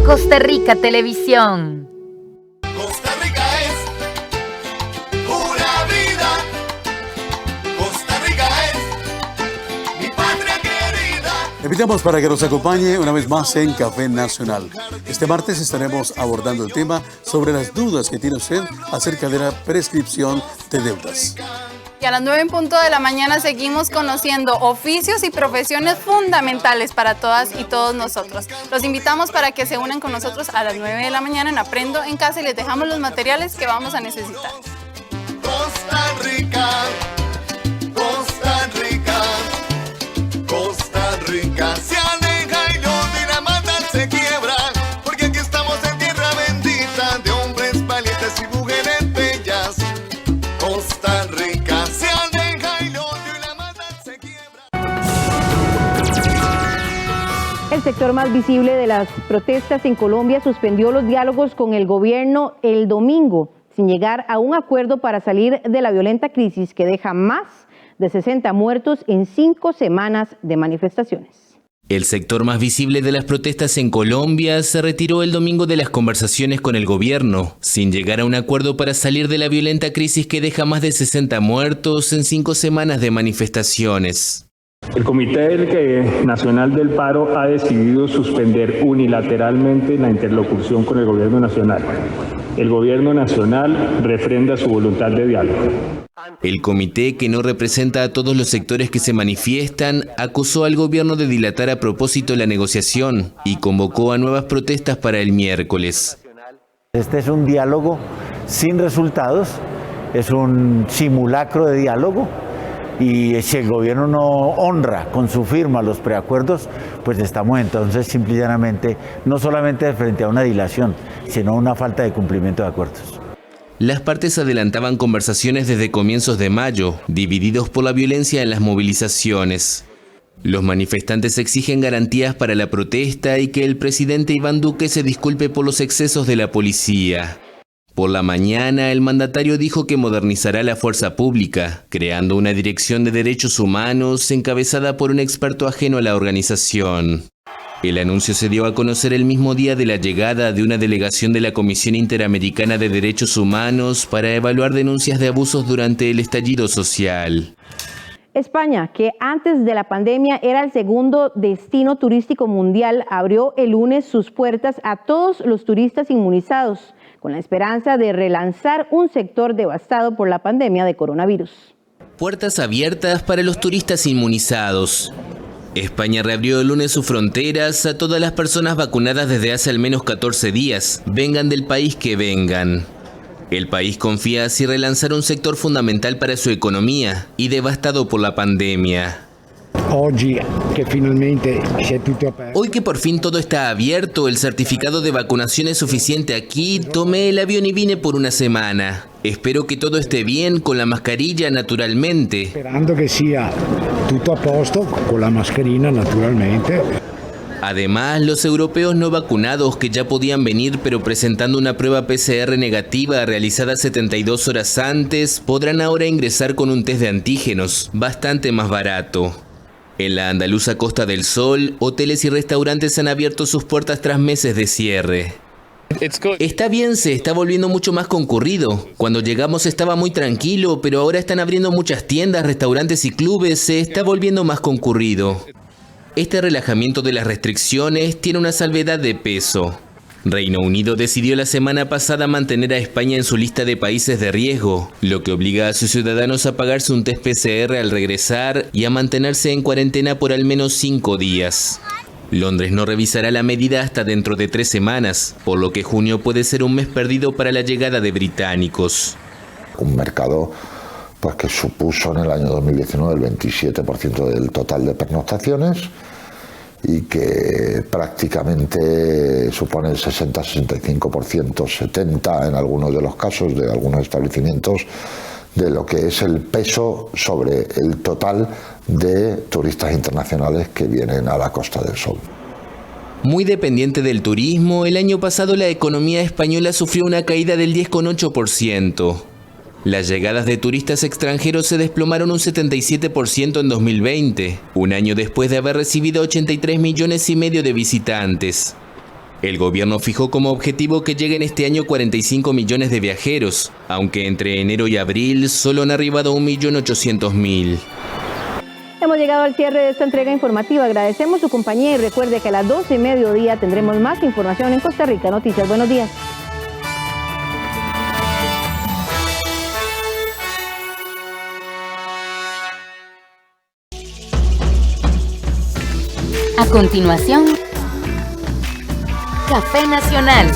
Costa Rica Televisión. Costa Rica es pura vida. Costa Rica es mi patria querida. Le invitamos para que nos acompañe una vez más en Café Nacional. Este martes estaremos abordando el tema sobre las dudas que tiene usted acerca de la prescripción de deudas. Y a las 9:00 a.m. seguimos conociendo oficios y profesiones fundamentales para todas y todos nosotros. Los invitamos para que se unan con nosotros a las 9 de la mañana en Aprendo en Casa y les dejamos los materiales que vamos a necesitar. Costa Rica, Costa Rica, Costa Rica se aleja y los dinamatas se quiebran, porque aquí estamos en tierra bendita de hombres valientes y mujeres bellas. Costa Rica se aleja y los dinamatas se quiebran. El sector más visible de las protestas en Colombia suspendió los diálogos con el gobierno el domingo, sin llegar a un acuerdo para salir de la violenta crisis que deja más de 60 muertos en 5 semanas de manifestaciones. El sector más visible de las protestas en Colombia se retiró el domingo de las conversaciones con el gobierno, sin llegar a un acuerdo para salir de la violenta crisis que deja más de 60 muertos en 5 semanas de manifestaciones. El Comité Nacional del Paro ha decidido suspender unilateralmente la interlocución con el Gobierno Nacional. El Gobierno Nacional refrenda su voluntad de diálogo. El comité, que no representa a todos los sectores que se manifiestan, acusó al gobierno de dilatar a propósito la negociación y convocó a nuevas protestas para el miércoles. Este es un diálogo sin resultados, es un simulacro de diálogo. Y si el gobierno no honra con su firma los preacuerdos, pues estamos entonces simple y llanamente no solamente frente a una dilación, sino una falta de cumplimiento de acuerdos. Las partes adelantaban conversaciones desde comienzos de mayo, divididos por la violencia en las movilizaciones. Los manifestantes exigen garantías para la protesta y que el presidente Iván Duque se disculpe por los excesos de la policía. Por la mañana, el mandatario dijo que modernizará la fuerza pública, creando una dirección de derechos humanos encabezada por un experto ajeno a la organización. El anuncio se dio a conocer el mismo día de la llegada de una delegación de la Comisión Interamericana de Derechos Humanos para evaluar denuncias de abusos durante el estallido social. España, que antes de la pandemia era el segundo destino turístico mundial, abrió el lunes sus puertas a todos los turistas inmunizados, con la esperanza de relanzar un sector devastado por la pandemia de coronavirus. Puertas abiertas para los turistas inmunizados. España reabrió el lunes sus fronteras a todas las personas vacunadas desde hace al menos 14 días, vengan del país que vengan. El país confía así relanzar un sector fundamental para su economía y devastado por la pandemia. Hoy que por fin todo está abierto, el certificado de vacunación es suficiente aquí, tomé el avión y vine por una semana. Espero que todo esté bien con la mascarilla naturalmente. Esperando que sea todo a posto con la mascarilla naturalmente. Además, los europeos no vacunados que ya podían venir pero presentando una prueba PCR negativa realizada 72 horas antes, podrán ahora ingresar con un test de antígenos, bastante más barato. En la andaluza Costa del Sol, hoteles y restaurantes han abierto sus puertas tras meses de cierre. Está bien, se está volviendo mucho más concurrido. Cuando llegamos estaba muy tranquilo, pero ahora están abriendo muchas tiendas, restaurantes y clubes, se está volviendo más concurrido. Este relajamiento de las restricciones tiene una salvedad de peso. Reino Unido decidió la semana pasada mantener a España en su lista de países de riesgo, lo que obliga a sus ciudadanos a pagarse un test PCR al regresar y a mantenerse en cuarentena por al menos 5 días. Londres no revisará la medida hasta dentro de 3 semanas, por lo que junio puede ser un mes perdido para la llegada de británicos. Un mercado pues, que supuso en el año 2019 el 27% del total de pernoctaciones y que prácticamente supone el 60-65%, 70% en algunos de los casos de algunos establecimientos, de lo que es el peso sobre el total de turistas internacionales que vienen a la Costa del Sol. Muy dependiente del turismo, el año pasado la economía española sufrió una caída del 10,8%. Las llegadas de turistas extranjeros se desplomaron un 77% en 2020, un año después de haber recibido 83,5 millones de visitantes. El gobierno fijó como objetivo que lleguen este año 45 millones de viajeros, aunque entre enero y abril solo han arribado 1.800.000. Hemos llegado al cierre de esta entrega informativa. Agradecemos su compañía y recuerde que a las 12 del mediodía tendremos más información en Costa Rica Noticias. Buenos días. A continuación, Café Nacional.